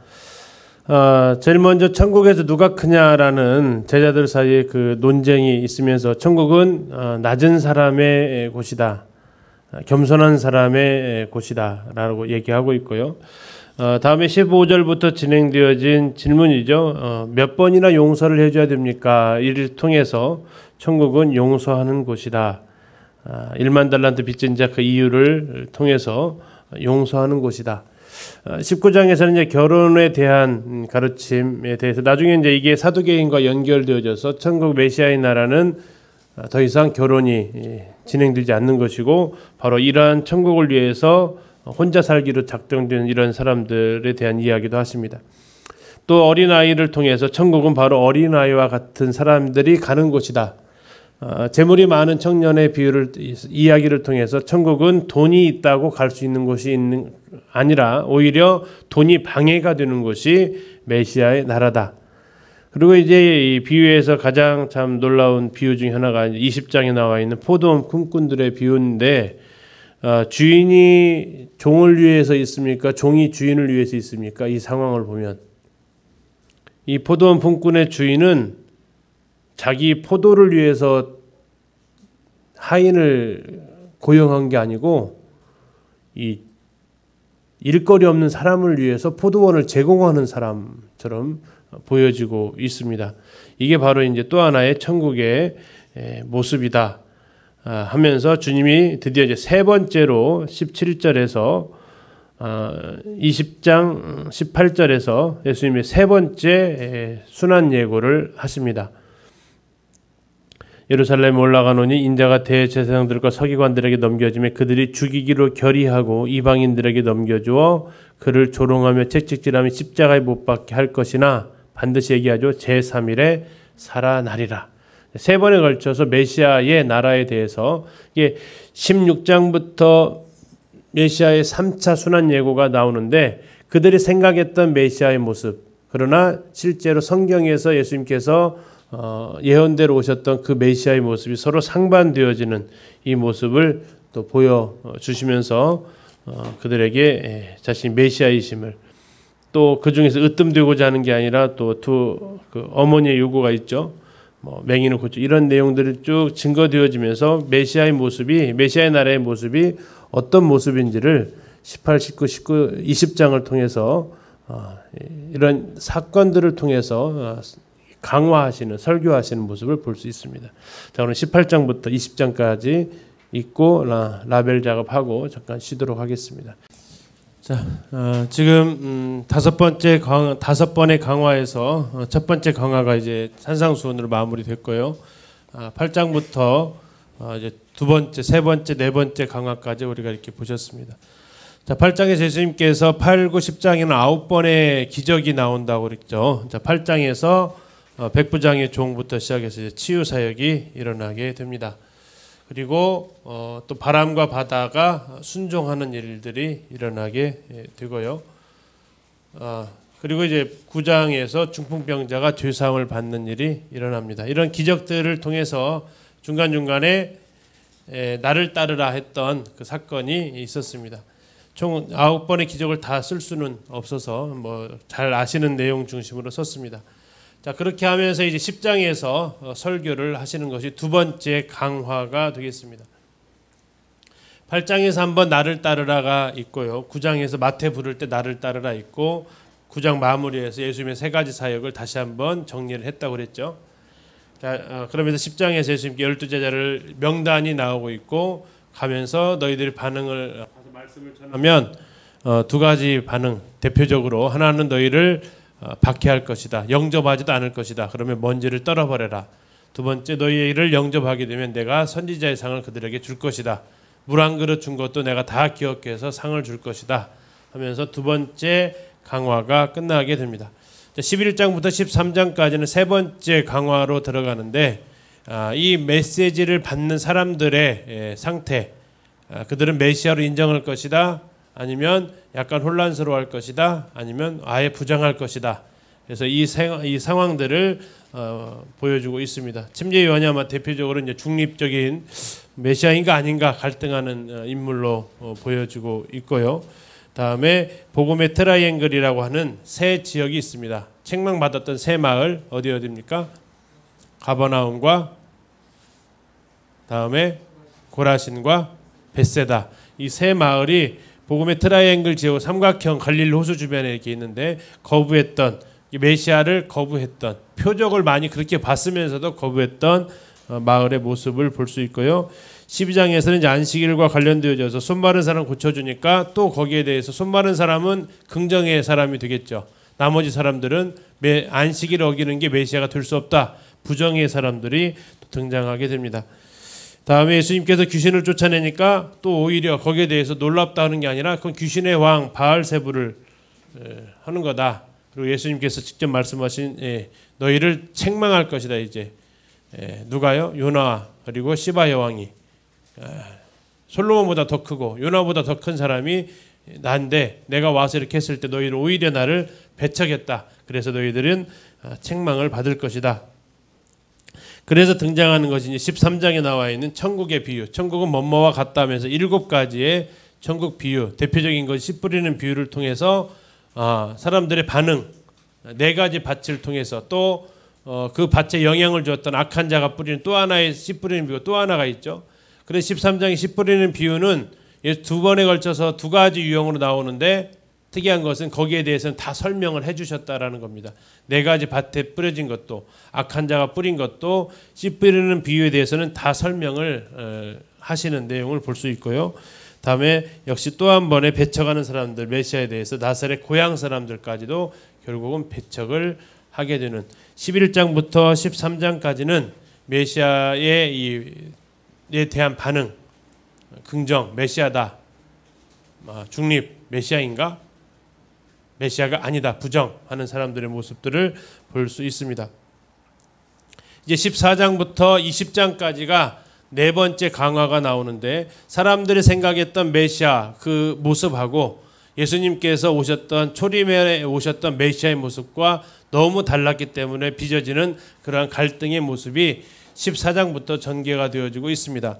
S1: 제일 먼저 천국에서 누가 크냐라는 제자들 사이에 그 논쟁이 있으면서 천국은 낮은 사람의 곳이다. 겸손한 사람의 곳이다. 라고 얘기하고 있고요. 다음에 15절부터 진행되어진 질문이죠. 몇 번이나 용서를 해줘야 됩니까? 이를 통해서 천국은 용서하는 곳이다. 1만 달란트 빚진 자 그 이유를 통해서 용서하는 곳이다. 19장에서는 이제 결혼에 대한 가르침에 대해서 나중에 이제 이게 사도계인과 연결되어져서 천국 메시아의 나라는 더 이상 결혼이 진행되지 않는 것이고 바로 이러한 천국을 위해서 혼자 살기로 작정된 이런 사람들에 대한 이야기도 하십니다. 또 어린아이를 통해서 천국은 바로 어린아이와 같은 사람들이 가는 곳이다. 재물이 많은 청년의 이야기를 통해서 천국은 돈이 있다고 갈 수 있는 곳이 아니라 오히려 돈이 방해가 되는 곳이 메시아의 나라다. 그리고 이제 이 비유에서 가장 참 놀라운 비유 중에 하나가 20장에 나와 있는 포도원 꿈꾼들의 비유인데 주인이 종을 위해서 있습니까? 종이 주인을 위해서 있습니까? 이 상황을 보면 이 포도원 품꾼의 주인은 자기 포도를 위해서 하인을 고용한 게 아니고 이 일거리 없는 사람을 위해서 포도원을 제공하는 사람처럼 보여지고 있습니다. 이게 바로 이제 또 하나의 천국의 모습이다 하면서 주님이 드디어 이제 세 번째로 17절에서 20장 18절에서 예수님이 세 번째 순환 예고를 하십니다. 예루살렘에 올라가노니 인자가 대제사장들과 서기관들에게 넘겨지며 그들이 죽이기로 결의하고 이방인들에게 넘겨주어 그를 조롱하며 채찍질하며 십자가에 못 박게 할 것이나 반드시 얘기하죠. 제3일에 살아나리라. 세 번에 걸쳐서 메시아의 나라에 대해서 이게 16장부터 메시아의 3차 순환 예고가 나오는데 그들이 생각했던 메시아의 모습, 그러나 실제로 성경에서 예수님께서 예언대로 오셨던 그 메시아의 모습이 서로 상반되어지는 이 모습을 또 보여주시면서 그들에게 자신이 메시아이심을, 또 그 중에서 으뜸되고자 하는 게 아니라 또 그 어머니의 요구가 있죠. 맹인을 고쳐, 이런 내용들이 쭉 증거되어지면서 메시아의 모습이, 메시아의 나라의 모습이 어떤 모습인지를 18, 19, 20장을 통해서 이런 사건들을 통해서 강화하시는, 설교하시는 모습을 볼 수 있습니다. 자, 오늘 18장부터 20장까지 읽고 라벨 작업하고 잠깐 쉬도록 하겠습니다. 자, 지금 다섯 번의 강화에서 첫 번째 강화가 이제 산상수훈으로 마무리됐고요. 8장부터 이제 두 번째, 세 번째, 네 번째 강화까지 우리가 이렇게 보셨습니다. 자, 8장에서 예수님께서 8, 9, 10장에는 9번의 기적이 나온다고 그랬죠. 자, 8장에서 백부장의 종부터 시작해서 이제 치유 사역이 일어나게 됩니다. 그리고 또 바람과 바다가 순종하는 일들이 일어나게 되고요. 그리고 이제 9장에서 중풍병자가 죄사함을 받는 일이 일어납니다. 이런 기적들을 통해서 중간중간에 나를 따르라 했던 그 사건이 있었습니다. 총 9번의 기적을 다 쓸 수는 없어서 잘 아시는 내용 중심으로 썼습니다. 자, 그렇게 하면서 이제 10장에서 설교를 하시는 것이 두 번째 강화가 되겠습니다. 8장에서 한번 나를 따르라가 있고요. 9장에서 마태 부를 때 나를 따르라 있고, 9장 마무리에서 예수님의 세 가지 사역을 다시 한번 정리를 했다고 그랬죠. 자, 그러면서 10장에서 예수님께 12제자를 명단이 나오고 있고, 가면서 너희들이 반응을 말씀을 전하면 두 가지 반응, 대표적으로 하나는 너희를 박해할 것이다. 영접하지도 않을 것이다. 그러면 먼지를 떨어버려라. 두 번째, 너희를 영접하게 되면 내가 선지자의 상을 그들에게 줄 것이다. 물 한 그릇 준 것도 내가 다 기억해서 상을 줄 것이다. 하면서 두 번째 강화가 끝나게 됩니다. 11장부터 13장까지는 세 번째 강화로 들어가는데, 이 메시지를 받는 사람들의 상태, 그들은 메시아로 인정할 것이다, 아니면 약간 혼란스러워할 것이다, 아니면 아예 부정할 것이다. 그래서 이 상황들을 보여주고 있습니다. 침례 요한이 아마 대표적으로 이제 중립적인 메시아인가 아닌가 갈등하는 인물로 보여주고 있고요. 다음에 복음의 트라이앵글이라고 하는 세 지역이 있습니다. 책망받았던 세 마을 어디입니까? 가버나움과 다음에 고라신과 벳세다. 이 세 마을이 복음의 트라이앵글 지역, 삼각형 갈릴리 호수 주변에 이렇게 있는데, 거부했던, 메시아를 거부했던, 표적을 많이 그렇게 봤으면서도 거부했던 마을의 모습을 볼 수 있고요. 12장에서는 이제 안식일과 관련되어져서 손 마른 사람 고쳐주니까 또 거기에 대해서 손 마른 사람은 긍정의 사람이 되겠죠. 나머지 사람들은 안식일을 어기는 게 메시아가 될 수 없다, 부정의 사람들이 등장하게 됩니다. 다음에 예수님께서 귀신을 쫓아내니까 또 오히려 거기에 대해서 놀랍다 하는 게 아니라 그건 귀신의 왕 바알세부를 하는 거다. 그리고 예수님께서 직접 말씀하신 너희를 책망할 것이다. 이제 누가요? 요나 그리고 시바 여왕이 솔로몬보다 더 크고 요나보다 더 큰 사람이 난데, 내가 와서 이렇게 했을 때 너희는 오히려 나를 배척했다. 그래서 너희들은 책망을 받을 것이다. 그래서 등장하는 것이 13장에 나와 있는 천국의 비유. 천국은 뭐뭐와 같다 하면서 7가지의 천국 비유, 대표적인 것이 씨 뿌리는 비유를 통해서 사람들의 반응, 4가지 밭을 통해서 또 그 밭에 영향을 주었던 악한 자가 뿌리는 또 하나의 씨 뿌리는 비유, 또 하나가 있죠. 그래서 13장의 씨 뿌리는 비유는 2번에 걸쳐서 2가지 유형으로 나오는데, 특이한 것은 거기에 대해서는 다 설명을 해주셨다라는 겁니다. 4가지 밭에 뿌려진 것도, 악한 자가 뿌린 것도, 씨 뿌리는 비유에 대해서는 다 설명을 하시는 내용을 볼 수 있고요. 다음에 역시 또 한 번에 배척하는 사람들, 메시아에 대해서 나사렛 고향 사람들까지도 결국은 배척을 하게 되는 11장부터 13장까지는 메시아에 대한 반응, 긍정, 메시아다, 중립, 메시아인가? 메시아가 아니다, 부정하는 사람들의 모습들을 볼 수 있습니다. 이제 14장부터 20장까지가 네 번째 강화가 나오는데 사람들이 생각했던 메시아 그 모습하고 예수님께서 오셨던 초림에 오셨던 메시아의 모습과 너무 달랐기 때문에 빚어지는 그러한 갈등의 모습이 14장부터 전개가 되어지고 있습니다.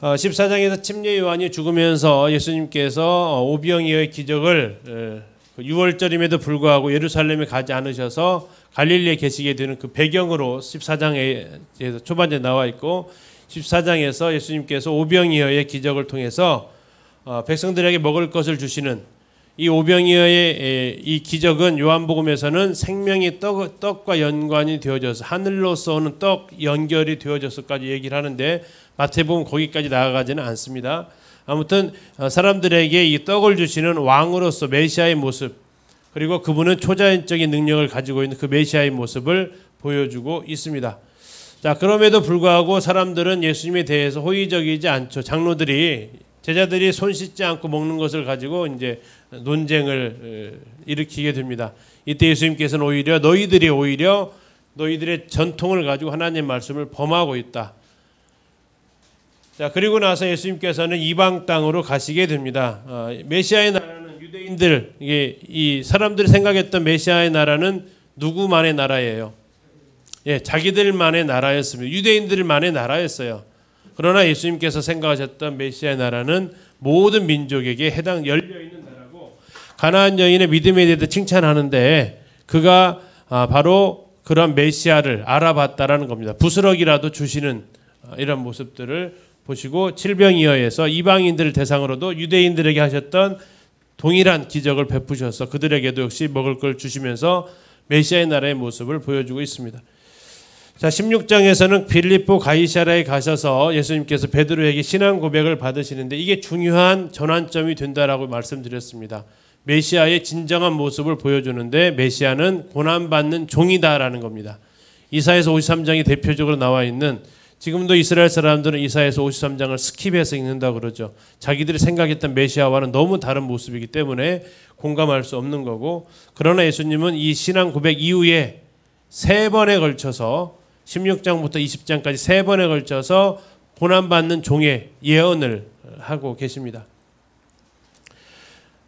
S1: 14장에서 침례 요한이 죽으면서 예수님께서 오병이어의 기적을 6월절임에도 불구하고 예루살렘에 가지 않으셔서 갈릴리에 계시게 되는 그 배경으로 14장에 초반에 나와 있고 14장에서 예수님께서 오병이어의 기적을 통해서 백성들에게 먹을 것을 주시는 이 오병이어의 이 기적은 요한복음에서는 생명의 떡과 연관이 되어져서 하늘로서 오는 떡 연결이 되어져서까지 얘기를 하는데 마태복음 거기까지 나아가지는 않습니다. 아무튼 사람들에게 이 떡을 주시는 왕으로서 메시아의 모습 그리고 그분은 초자연적인 능력을 가지고 있는 그 메시아의 모습을 보여주고 있습니다. 자, 그럼에도 불구하고 사람들은 예수님에 대해서 호의적이지 않죠. 장로들이 제자들이 손 씻지 않고 먹는 것을 가지고 이제 논쟁을 일으키게 됩니다. 이때 예수님께서는 오히려 너희들의 전통을 가지고 하나님의 말씀을 범하고 있다. 자, 그리고 나서 예수님께서는 이방 땅으로 가시게 됩니다. 메시아의 나라는 유대인들, 이 사람들이 생각했던 메시아의 나라는 누구만의 나라예요? 예, 자기들만의 나라였습니다. 유대인들만의 나라였어요. 그러나 예수님께서 생각하셨던 메시아의 나라는 모든 민족에게 열려있는 나라고 가나안 여인의 믿음에 대해서 칭찬하는데 그가 바로 그런 메시아를 알아봤다라는 겁니다. 부스럭이라도 주시는 이런 모습들을 보시고 칠병이어에서 이방인들을 대상으로도 유대인들에게 하셨던 동일한 기적을 베푸셔서 그들에게도 역시 먹을 걸 주시면서 메시아의 나라의 모습을 보여주고 있습니다. 자, 16장에서는 빌립보 가이사랴에 가셔서 예수님께서 베드로에게 신앙 고백을 받으시는데 이게 중요한 전환점이 된다라고 말씀드렸습니다. 메시아의 진정한 모습을 보여주는데 메시아는 고난받는 종이다라는 겁니다. 이사야서 53장이 대표적으로 나와 있는 지금도 이스라엘 사람들은 이사야서 53장을 스킵해서 읽는다고 그러죠. 자기들이 생각했던 메시아와는 너무 다른 모습이기 때문에 공감할 수 없는 거고 그러나 예수님은 이 신앙 고백 이후에 3번에 걸쳐서 16장부터 20장까지 3번에 걸쳐서 고난받는 종의 예언을 하고 계십니다.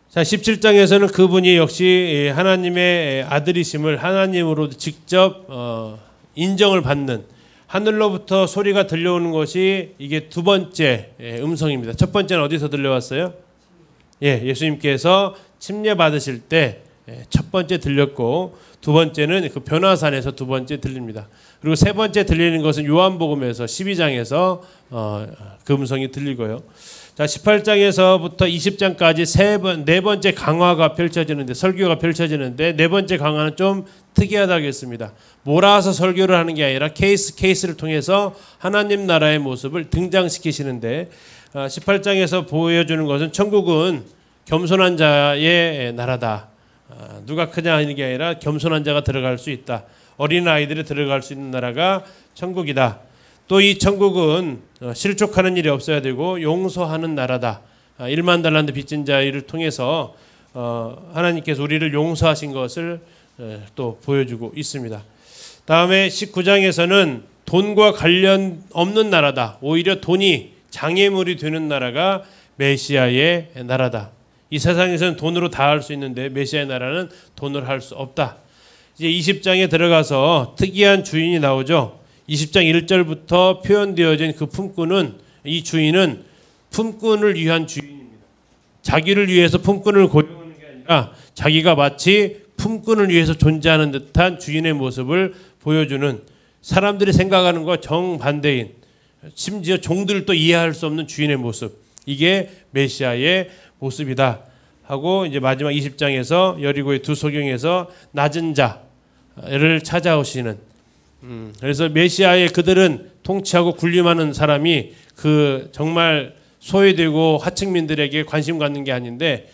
S1: 자, 17장에서는 그분이 역시 하나님의 아들이심을 하나님으로 직접 인정을 받는 하늘로부터 소리가 들려오는 것이 이게 두 번째 음성입니다. 첫 번째는 어디서 들려왔어요? 예, 예수님께서 침례 받으실 때 첫 번째 들렸고 두 번째는 그 변화산에서 두 번째 들립니다. 그리고 세 번째 들리는 것은 요한복음에서 12장에서 그 음성이 들리고요. 자, 18장에서부터 20장까지 네 번째 강화가 펼쳐지는데 설교가 펼쳐지는데 네 번째 강화는 좀 특이하다겠습니다. 몰아서 설교를 하는 게 아니라 케이스를 통해서 하나님 나라의 모습을 등장시키시는데 18장에서 보여주는 것은 천국은 겸손한 자의 나라다. 누가 크냐 하는 게 아니라 겸손한 자가 들어갈 수 있다. 어린아이들이 들어갈 수 있는 나라가 천국이다. 또 이 천국은 실족하는 일이 없어야 되고 용서하는 나라다. 1만 달란트 빚진 자를 통해서 하나님께서 우리를 용서하신 것을 또 보여주고 있습니다. 다음에 19장에서는 돈과 관련 없는 나라다. 오히려 돈이 장애물이 되는 나라가 메시아의 나라다. 이 세상에서는 돈으로 다 할 수 있는데 메시아의 나라는 돈으로 할 수 없다. 이제 20장에 들어가서 특이한 주인이 나오죠. 20장 1절부터 표현되어진 그 품꾼은 이 주인은 품꾼을 위한 주인입니다. 자기를 위해서 품꾼을 고용하는 게 아니라 자기가 마치 품꾼을 위해서 존재하는 듯한 주인의 모습을 보여주는 사람들이 생각하는 것과 정반대인 심지어 종들도 이해할 수 없는 주인의 모습. 이게 메시아의 모습이다 하고 이제 마지막 20장에서 여리고의 두 소경에서 낮은 자를 찾아오시는 그래서 메시아의 그들은 통치하고 군림하는 사람이 그 정말 소외되고 하층민들에게 관심 갖는 게 아닌데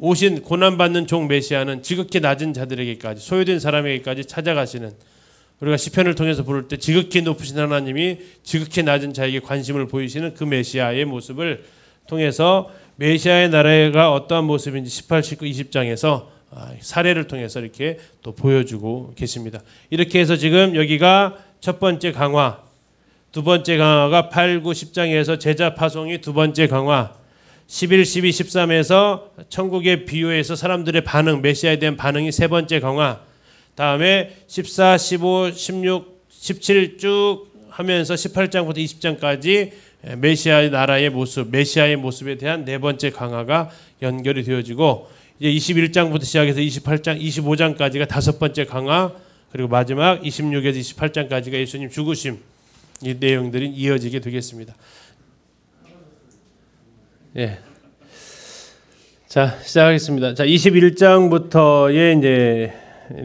S1: 오신 고난받는 종 메시아는 지극히 낮은 자들에게까지 소외된 사람에게까지 찾아가시는, 우리가 시편을 통해서 부를 때 지극히 높으신 하나님이 지극히 낮은 자에게 관심을 보이시는 그 메시아의 모습을 통해서 메시아의 나라가 어떠한 모습인지 18, 19, 20장에서 사례를 통해서 이렇게 또 보여주고 계십니다. 이렇게 해서 지금 여기가 첫 번째 강화, 두 번째 강화가 8, 9, 10장에서 제자 파송이 두 번째 강화, 11, 12, 13에서 천국의 비유에서 사람들의 반응, 메시아에 대한 반응이 세 번째 강화, 다음에 14, 15, 16, 17 쭉 하면서 18장부터 20장까지 메시아의 나라의 모습, 메시아의 모습에 대한 네 번째 강화가 연결이 되어지고, 이제 21장부터 시작해서 28장, 25장까지가 다섯 번째 강화, 그리고 마지막 26에서 28장까지가 예수님 죽으심, 이 내용들이 이어지게 되겠습니다. 예. 자, 시작하겠습니다. 자, 21장부터의 이제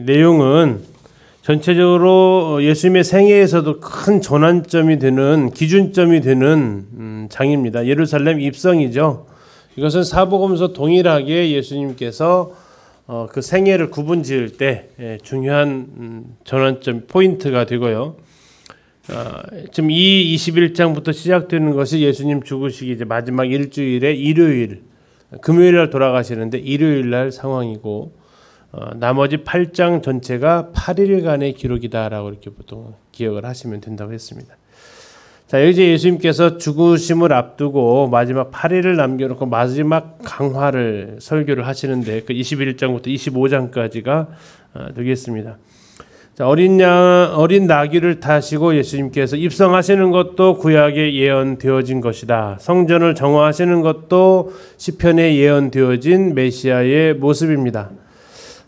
S1: 내용은 전체적으로 예수님의 생애에서도 큰 전환점이 되는, 기준점이 되는 장입니다. 예루살렘 입성이죠. 이것은 사복음서 동일하게 예수님께서 그 생애를 구분 지을 때 중요한 전환점 포인트가 되고요. 지금 이 21장부터 시작되는 것이 예수님 죽으시기 이제 마지막 일주일의 일요일, 금요일 날 돌아가시는데 일요일 날 상황이고, 나머지 8장 전체가 8일간의 기록이다라고 이렇게 보통 기억을 하시면 된다고 했습니다. 자, 여기 이제 예수님께서 죽으심을 앞두고 마지막 8일을 남겨놓고 마지막 강화를 설교를 하시는데 그 21장부터 25장까지가 되겠습니다. 자, 어린 나귀를 타시고 예수님께서 입성하시는 것도 구약에 예언되어진 것이다. 성전을 정화하시는 것도 시편에 예언되어진 메시아의 모습입니다.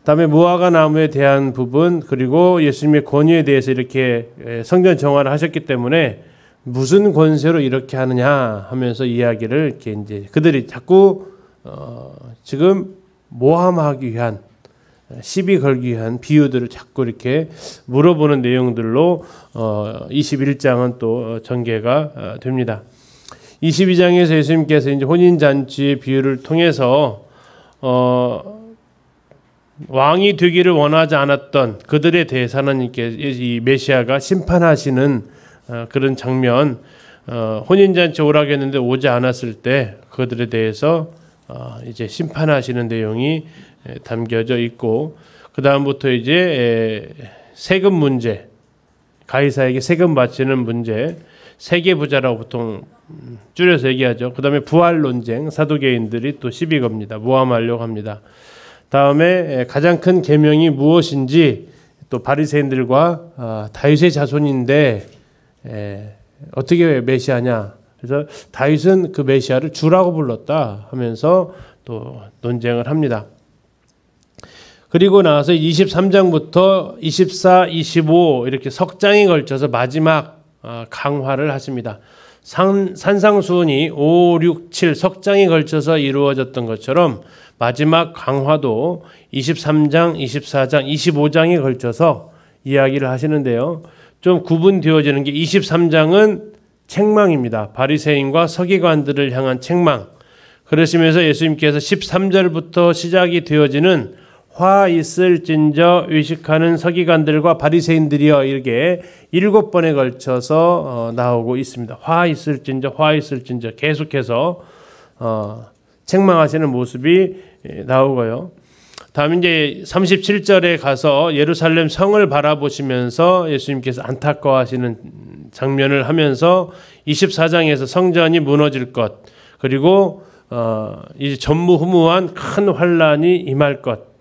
S1: 다음에 무화과 나무에 대한 부분, 그리고 예수님의 권위에 대해서 이렇게 성전 정화를 하셨기 때문에 무슨 권세로 이렇게 하느냐 하면서 이야기를 이렇게 이제 그들이 자꾸 지금 모함하기 위한, 시비 걸기 위한 비유들을 자꾸 이렇게 물어보는 내용들로 21장은 또 전개가 됩니다. 22장에서 예수님께서 이제 혼인잔치의 비유를 통해서 왕이 되기를 원하지 않았던 그들에 대해서 하나님께서 이 메시아가 심판하시는 그런 장면, 혼인잔치 오라고 했는데 오지 않았을 때 그들에 대해서 이제 심판하시는 내용이 담겨져 있고, 그 다음부터 이제 세금 문제, 가이사에게 세금 바치는 문제, 세계 부자라고 보통 줄여서 얘기하죠. 그 다음에 부활 논쟁, 사두개인들이 또 시비 겁니다. 모함하려고 합니다. 다음에 가장 큰 계명이 무엇인지, 또 바리새인들과 다윗의 자손인데 어떻게 메시아냐, 그래서 다윗은 그 메시아를 주라고 불렀다 하면서 또 논쟁을 합니다. 그리고 나서 23장부터 24, 25 이렇게 석 장에 걸쳐서 마지막 강화를 하십니다. 산상수훈이 5, 6, 7 석 장에 걸쳐서 이루어졌던 것처럼 마지막 강화도 23장, 24장, 25장에 걸쳐서 이야기를 하시는데요. 좀 구분되어지는 게 23장은 책망입니다. 바리새인과 서기관들을 향한 책망. 그러시면서 예수님께서 13절부터 시작이 되어지는 화 있을진저 의식하는 서기관들과 바리새인들이여, 이렇게 7번에 걸쳐서 나오고 있습니다. 화 있을진저, 화 있을진저 계속해서 책망하시는 모습이 나오고요. 다음 이제 37절에 가서 예루살렘 성을 바라보시면서 예수님께서 안타까워하시는 장면을 하면서 24장에서 성전이 무너질 것, 그리고 이제 전무후무한 큰 환란이 임할 것.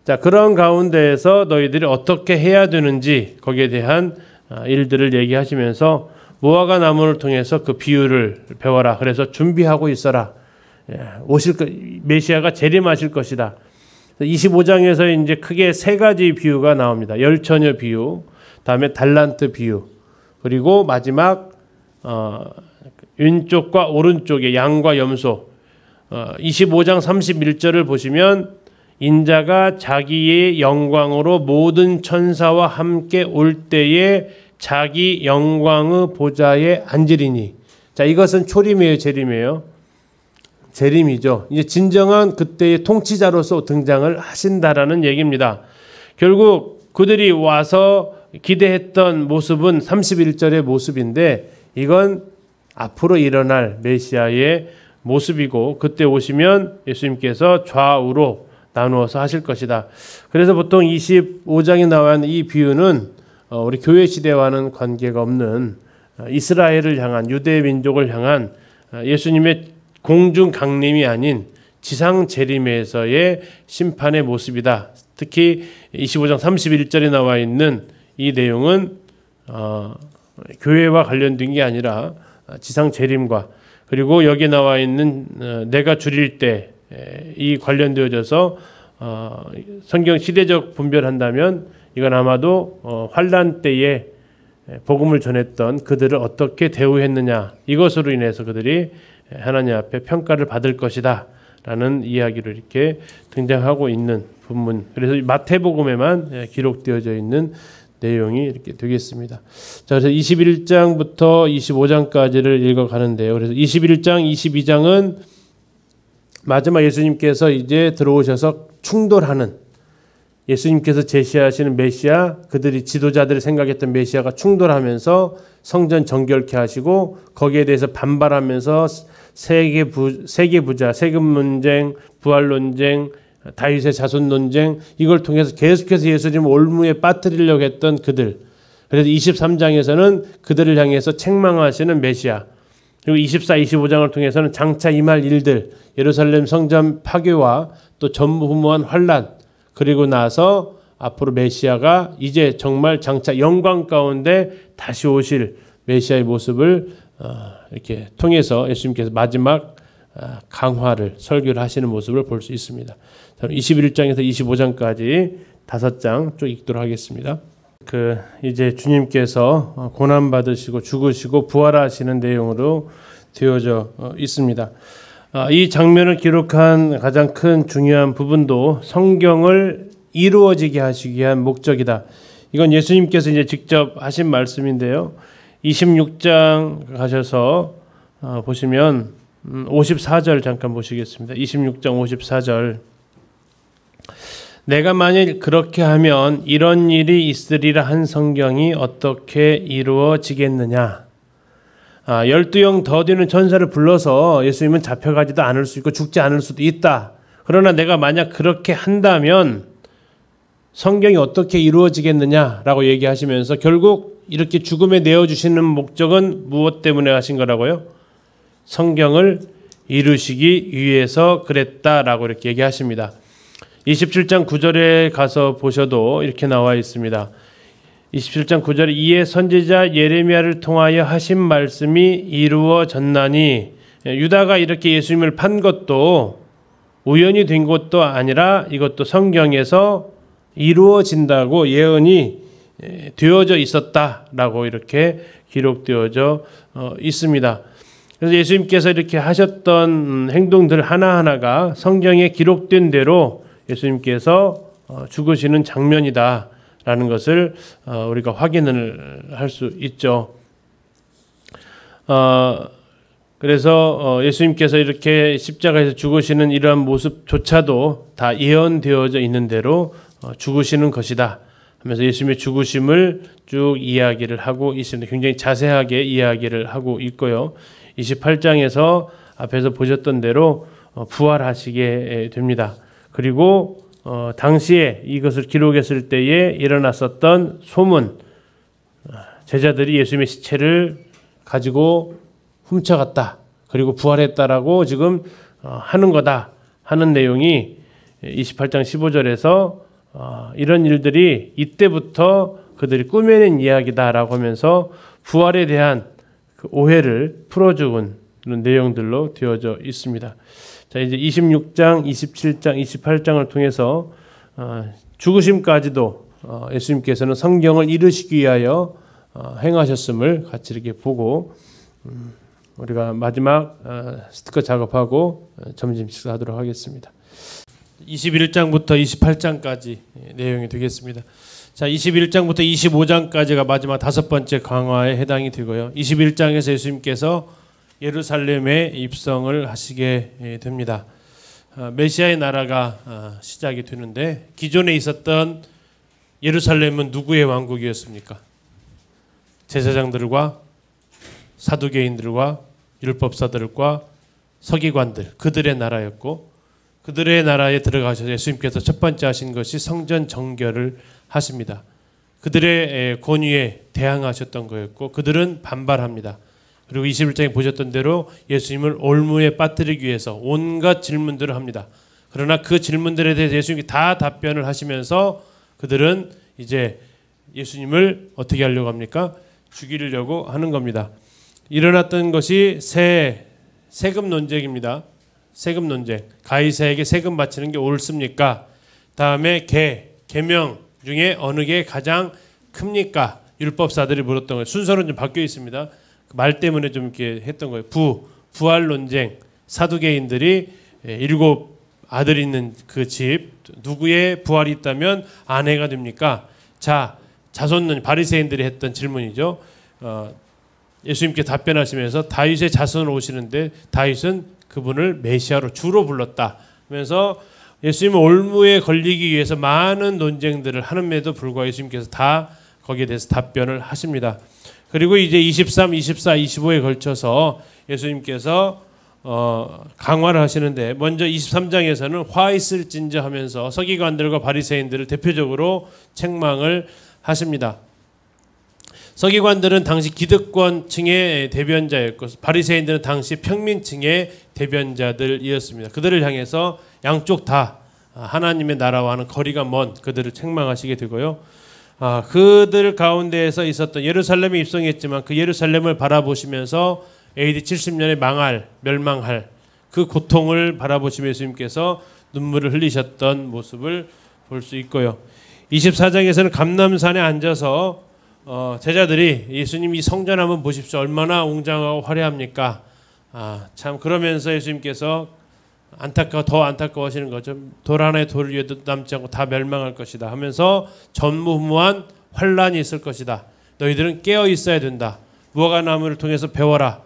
S1: 자, 그런 가운데에서 너희들이 어떻게 해야 되는지 거기에 대한 일들을 얘기하시면서 무화과 나무를 통해서 그 비유를 배워라. 그래서 준비하고 있어라. 메시아가 재림하실 것이다. 25장에서 이제 크게 세 가지 비유가 나옵니다. 열처녀 비유, 다음에 달란트 비유, 그리고 마지막 왼쪽과 오른쪽에 양과 염소. 25장 31절을 보시면 인자가 자기의 영광으로 모든 천사와 함께 올 때에 자기 영광의 보좌에 앉으리니. 자, 이것은 초림이에요, 재림이에요? 재림이죠. 이제 진정한 그때의 통치자로서 등장을 하신다라는 얘기입니다. 결국 그들이 와서 기대했던 모습은 31절의 모습인데 이건 앞으로 일어날 메시아의 모습이고 그때 오시면 예수님께서 좌우로 나누어서 하실 것이다. 그래서 보통 25장에 나와 있는 이 비유는 우리 교회 시대와는 관계가 없는 이스라엘을 향한 유대 민족을 향한 예수님의 공중 강림이 아닌 지상 재림에서의 심판의 모습이다. 특히 25장 31절에 나와 있는 이 내용은 교회와 관련된 게 아니라 지상 재림과 그리고 여기 나와 있는 내가 줄일 때 이 관련되어져서 성경 시대적 분별한다면 이건 아마도 환란 때에 복음을 전했던 그들을 어떻게 대우했느냐 이것으로 인해서 그들이 하나님 앞에 평가를 받을 것이다 라는 이야기로 이렇게 등장하고 있는 본문. 그래서 마태복음에만 기록되어져 있는 내용이 이렇게 되겠습니다. 자, 그래서 21장부터 25장까지를 읽어가는데요. 그래서 21장, 22장은 마지막 예수님께서 이제 들어오셔서 충돌하는 예수님께서 제시하시는 메시아, 그들이 지도자들이 생각했던 메시아가 충돌하면서 성전 정결케 하시고 거기에 대해서 반발하면서 세계 부자, 세금 논쟁, 부활 논쟁, 다윗의 자손 논쟁 이걸 통해서 계속해서 예수님을 올무에 빠뜨리려고 했던 그들. 그래서 23장에서는 그들을 향해서 책망하시는 메시아. 그리고 24, 25장을 통해서는 장차 임할 일들, 예루살렘 성전 파괴와 또 전무후무한 환란 그리고 나서 앞으로 메시아가 이제 정말 장차 영광 가운데 다시 오실 메시아의 모습을 이렇게 통해서 예수님께서 마지막 강화를 설교를 하시는 모습을 볼 수 있습니다. 21장에서 25장까지 5장 쭉 읽도록 하겠습니다. 이제 주님께서 고난 받으시고 죽으시고 부활하시는 내용으로 되어져 있습니다. 이 장면을 기록한 가장 큰 중요한 부분도 성경을 이루어지게 하시기 위한 목적이다. 이건 예수님께서 이제 직접 하신 말씀인데요. 26장 가셔서 보시면 54절 잠깐 보시겠습니다. 26장 54절. 내가 만일 그렇게 하면 이런 일이 있으리라 한 성경이 어떻게 이루어지겠느냐. 12형 더디는 천사를 불러서 예수님은 잡혀가지도 않을 수 있고 죽지 않을 수도 있다. 그러나 내가 만약 그렇게 한다면 성경이 어떻게 이루어지겠느냐라고 얘기하시면서 결국 이렇게 죽음에 내어주시는 목적은 무엇 때문에 하신 거라고요? 성경을 이루시기 위해서 그랬다라고 이렇게 얘기하십니다. 27장 9절에 가서 보셔도 이렇게 나와 있습니다. 27장 9절에 이에 선지자 예레미야를 통하여 하신 말씀이 이루어졌나니 유다가 이렇게 예수님을 판 것도 우연히 된 것도 아니라 이것도 성경에서 이루어진다고 예언이 되어져 있었다라고 이렇게 기록되어져 있습니다. 그래서 예수님께서 이렇게 하셨던 행동들 하나하나가 성경에 기록된 대로 예수님께서 죽으시는 장면이다라는 것을 우리가 확인을 할 수 있죠. 그래서 예수님께서 이렇게 십자가에서 죽으시는 이러한 모습조차도 다 예언되어져 있는 대로 죽으시는 것이다 하면서 예수님의 죽으심을 쭉 이야기를 하고 있습니다. 굉장히 자세하게 이야기를 하고 있고요. 28장에서 앞에서 보셨던 대로 부활하시게 됩니다. 그리고 당시에 이것을 기록했을 때에 일어났었던 소문, 제자들이 예수님의 시체를 가지고 훔쳐갔다. 그리고 부활했다라고 지금 하는 거다 하는 내용이 28장 15절에서 이런 일들이 이때부터 그들이 꾸며낸 이야기다라고 하면서 부활에 대한 그 오해를 풀어주는 내용들로 되어져 있습니다. 자, 이제 26장, 27장, 28장을 통해서 죽으심까지도 예수님께서는 성경을 이루시기 위하여 행하셨음을 같이 이렇게 보고 우리가 마지막 스티커 작업하고 점심 식사하도록 하겠습니다. 21장부터 28장까지 내용이 되겠습니다. 자, 21장부터 25장까지가 마지막 5번째 강화에 해당이 되고요. 21장에서 예수님께서 예루살렘에 입성을 하시게 됩니다. 메시아의 나라가 시작이 되는데 기존에 있었던 예루살렘은 누구의 왕국이었습니까? 제사장들과 사두개인들과 율법사들과 서기관들, 그들의 나라였고, 그들의 나라에 들어가셔서 예수님께서 첫 번째 하신 것이 성전 정결을 하십니다. 그들의 권위에 대항하셨던 거였고 그들은 반발합니다. 그리고 21장에 보셨던 대로 예수님을 올무에 빠뜨리기 위해서 온갖 질문들을 합니다. 그러나 그 질문들에 대해서 예수님이 다 답변을 하시면서 그들은 이제 예수님을 어떻게 하려고 합니까? 죽이려고 하는 겁니다. 일어났던 것이 세금 논쟁입니다. 세금 논쟁. 가이사에게 세금 바치는 게 옳습니까? 다음에 계명 중에 어느 게 가장 큽니까? 율법사들이 물었던 거예요. 순서는 좀 바뀌어 있습니다. 말 때문에 좀 이렇게 했던 거예요. 부활 논쟁. 사두개인들이 7 아들이 있는 그 집 누구의 부활이 있다면 아내가 됩니까? 자, 자손론 바리새인들이 했던 질문이죠. 예수님께 답변하시면서 다윗의 자손으로 오시는데 다윗은 그분을 메시아로 주로 불렀다 하면서 예수님은 올무에 걸리기 위해서 많은 논쟁들을 하는데도 불구하고 예수님께서 다 거기에 대해서 답변을 하십니다. 그리고 이제 23, 24, 25에 걸쳐서 예수님께서 강화를 하시는데 먼저 23장에서는 화 있을진저 하면서 서기관들과 바리새인들을 대표적으로 책망을 하십니다. 서기관들은 당시 기득권층의 대변자였고 바리새인들은 당시 평민층의 대변자들이었습니다. 그들을 향해서 양쪽 다 하나님의 나라와는 거리가 먼 그들을 책망하시게 되고요. 그들 가운데에서 있었던 예루살렘에 입성했지만 그 예루살렘을 바라보시면서 AD 70년에 멸망할 그 고통을 바라보시며 예수님께서 눈물을 흘리셨던 모습을 볼 수 있고요. 24장에서는 감람산에 앉아서 제자들이 예수님 이 성전 한번 보십시오. 얼마나 웅장하고 화려합니까? 참 그러면서 예수님께서 더 안타까워하시는 거죠. 돌 하나의 돌 위에도 남지 않고 다 멸망할 것이다 하면서 전무후무한 환란이 있을 것이다. 너희들은 깨어 있어야 된다. 무화과 나무를 통해서 배워라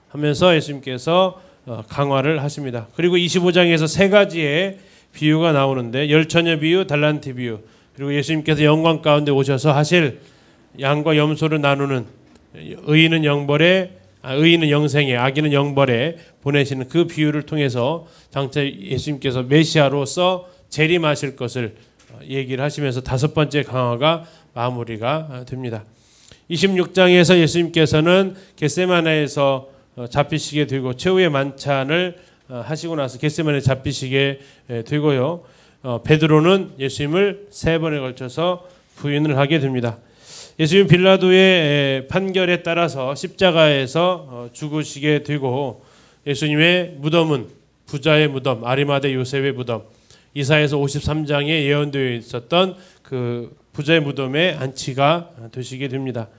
S1: 하면서 예수님께서 강화를 하십니다. 그리고 25장에서 3가지의 비유가 나오는데 열처녀 비유, 달란트 비유, 그리고 예수님께서 영광 가운데 오셔서 하실 양과 염소를 나누는 의인은 영생에 악인은 영벌에 보내시는 그 비유를 통해서 장차 예수님께서 메시아로서 재림하실 것을 얘기를 하시면서 5번째 강화가 마무리가 됩니다. 26장에서 예수님께서는 겟세마네에서 잡히시게 되고 최후의 만찬을 하시고 나서 겟세마네에 잡히시게 되고요. 베드로는 예수님을 3번에 걸쳐서 부인을 하게 됩니다. 예수님 빌라도의 판결에 따라서 십자가에서 죽으시게 되고 예수님의 무덤은 부자의 무덤, 아리마대 요셉의 무덤, 이사야서 53장에 예언되어 있었던 그 부자의 무덤에 안치가 되시게 됩니다.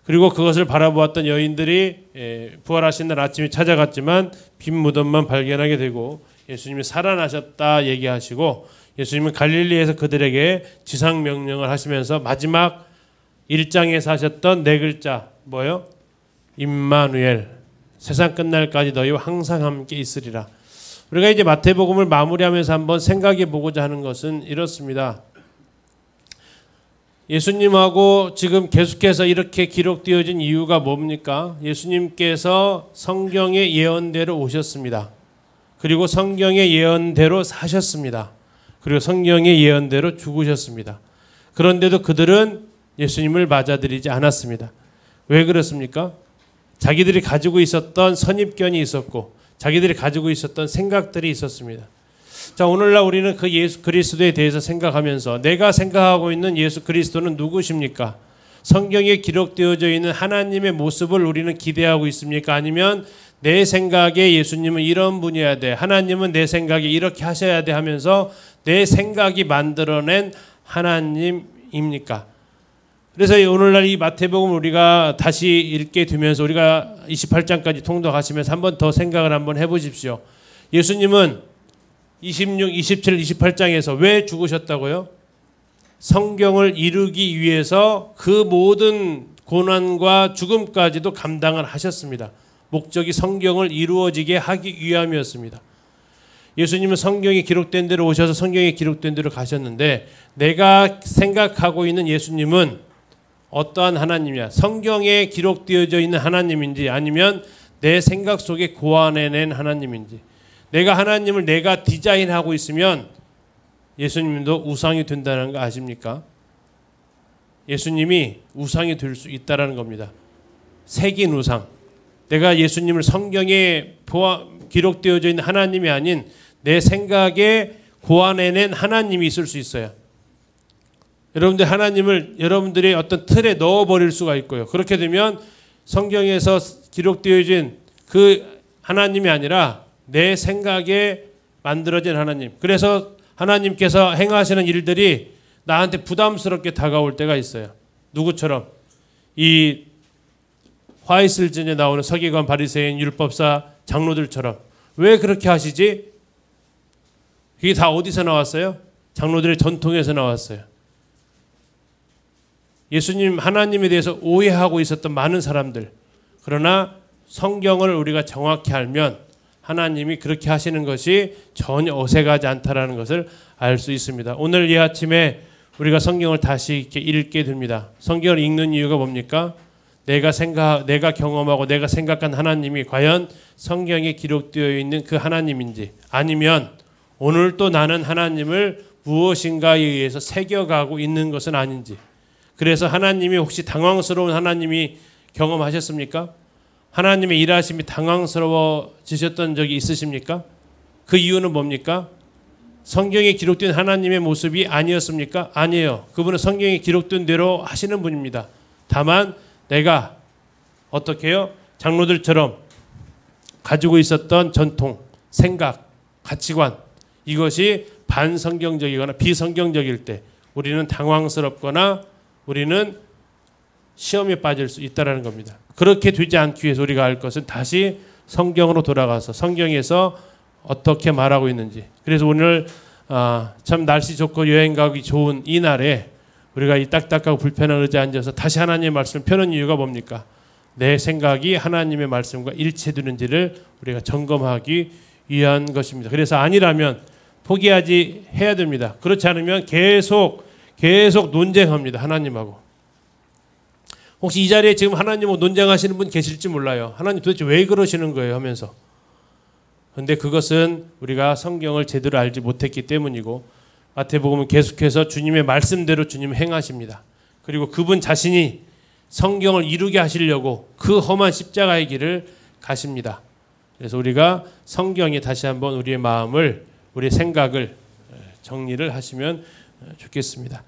S1: 그리고 그것을 바라보았던 여인들이 부활하신 날 아침에 찾아갔지만 빈 무덤만 발견하게 되고 예수님이 살아나셨다 얘기하시고 예수님은 갈릴리에서 그들에게 지상명령을 하시면서 마지막 1장에서 하셨던 4글자 뭐요? 임마누엘, 세상 끝날까지 너희와 항상 함께 있으리라. 우리가 이제 마태복음을 마무리하면서 한번 생각해 보고자 하는 것은 이렇습니다. 예수님하고 지금 계속해서 이렇게 기록되어진 이유가 뭡니까? 예수님께서 성경의 예언대로 오셨습니다. 그리고 성경의 예언대로 사셨습니다. 그리고 성경의 예언대로 죽으셨습니다. 그런데도 그들은 예수님을 맞아들이지 않았습니다. 왜 그렇습니까? 자기들이 가지고 있었던 선입견이 있었고 자기들이 가지고 있었던 생각들이 있었습니다. 자, 오늘날 우리는 그 예수 그리스도에 대해서 생각하면서 내가 생각하고 있는 예수 그리스도는 누구십니까? 성경에 기록되어져 있는 하나님의 모습을 우리는 기대하고 있습니까? 아니면 내 생각에 예수님은 이런 분이어야 돼, 하나님은 내 생각에 이렇게 하셔야 돼 하면서 내 생각이 만들어낸 하나님입니까? 그래서 오늘날 이 마태복음 우리가 다시 읽게 되면서 우리가 28장까지 통독하시면서 한 번 더 생각을 한번 해보십시오. 예수님은 26, 27, 28장에서 왜 죽으셨다고요? 성경을 이루기 위해서 그 모든 고난과 죽음까지도 감당을 하셨습니다. 목적이 성경을 이루어지게 하기 위함이었습니다. 예수님은 성경에 기록된 대로 오셔서 성경에 기록된 대로 가셨는데 내가 생각하고 있는 예수님은 어떠한 하나님이야? 성경에 기록되어져 있는 하나님인지 아니면 내 생각 속에 고안해낸 하나님인지. 내가 하나님을 내가 디자인하고 있으면 예수님도 우상이 된다는 거 아십니까? 예수님이 우상이 될 수 있다는 겁니다. 새긴 우상. 내가 예수님을 성경에 기록되어져 있는 하나님이 아닌 내 생각에 고안해낸 하나님이 있을 수 있어요. 여러분들 하나님을 여러분들의 어떤 틀에 넣어버릴 수가 있고요. 그렇게 되면 성경에서 기록되어진 그 하나님이 아니라 내 생각에 만들어진 하나님. 그래서 하나님께서 행하시는 일들이 나한테 부담스럽게 다가올 때가 있어요. 누구처럼? 이 화이슬전에 나오는 서기관, 바리새인, 율법사, 장로들처럼. 왜 그렇게 하시지? 이게 다 어디서 나왔어요? 장로들의 전통에서 나왔어요. 예수님 하나님에 대해서 오해하고 있었던 많은 사람들. 그러나 성경을 우리가 정확히 알면 하나님이 그렇게 하시는 것이 전혀 어색하지 않다라는 것을 알 수 있습니다. 오늘 이 아침에 우리가 성경을 다시 이렇게 읽게 됩니다. 성경을 읽는 이유가 뭡니까? 내가 경험하고 내가 생각한 하나님이 과연 성경에 기록되어 있는 그 하나님인지 아니면 오늘 또 나는 하나님을 무엇인가에 의해서 새겨가고 있는 것은 아닌지. 그래서 하나님이 혹시 당황스러운 하나님이 경험하셨습니까? 하나님의 일하심이 당황스러워지셨던 적이 있으십니까? 그 이유는 뭡니까? 성경에 기록된 하나님의 모습이 아니었습니까? 아니에요. 그분은 성경에 기록된 대로 하시는 분입니다. 다만 내가 어떻게 해요? 장로들처럼 가지고 있었던 전통, 생각, 가치관 이것이 반성경적이거나 비성경적일 때 우리는 당황스럽거나 우리는 시험에 빠질 수 있다는 겁니다. 그렇게 되지 않기 위해서 우리가 할 것은 다시 성경으로 돌아가서 성경에서 어떻게 말하고 있는지. 그래서 오늘 참 날씨 좋고 여행 가기 좋은 이 날에 우리가 이 딱딱하고 불편한 의자에 앉아서 다시 하나님의 말씀을 펴는 이유가 뭡니까? 내 생각이 하나님의 말씀과 일치되는지를 우리가 점검하기 위한 것입니다. 그래서 아니라면 포기하지 해야 됩니다. 그렇지 않으면 계속 논쟁합니다. 하나님하고. 혹시 이 자리에 지금 하나님하고 논쟁하시는 분 계실지 몰라요. 하나님 도대체 왜 그러시는 거예요 하면서. 그런데 그것은 우리가 성경을 제대로 알지 못했기 때문이고 마태복음은 계속해서 주님의 말씀대로 주님 행하십니다. 그리고 그분 자신이 성경을 이루게 하시려고 그 험한 십자가의 길을 가십니다. 그래서 우리가 성경에 다시 한번 우리의 마음을 우리의 생각을 정리를 하시면 좋겠습니다.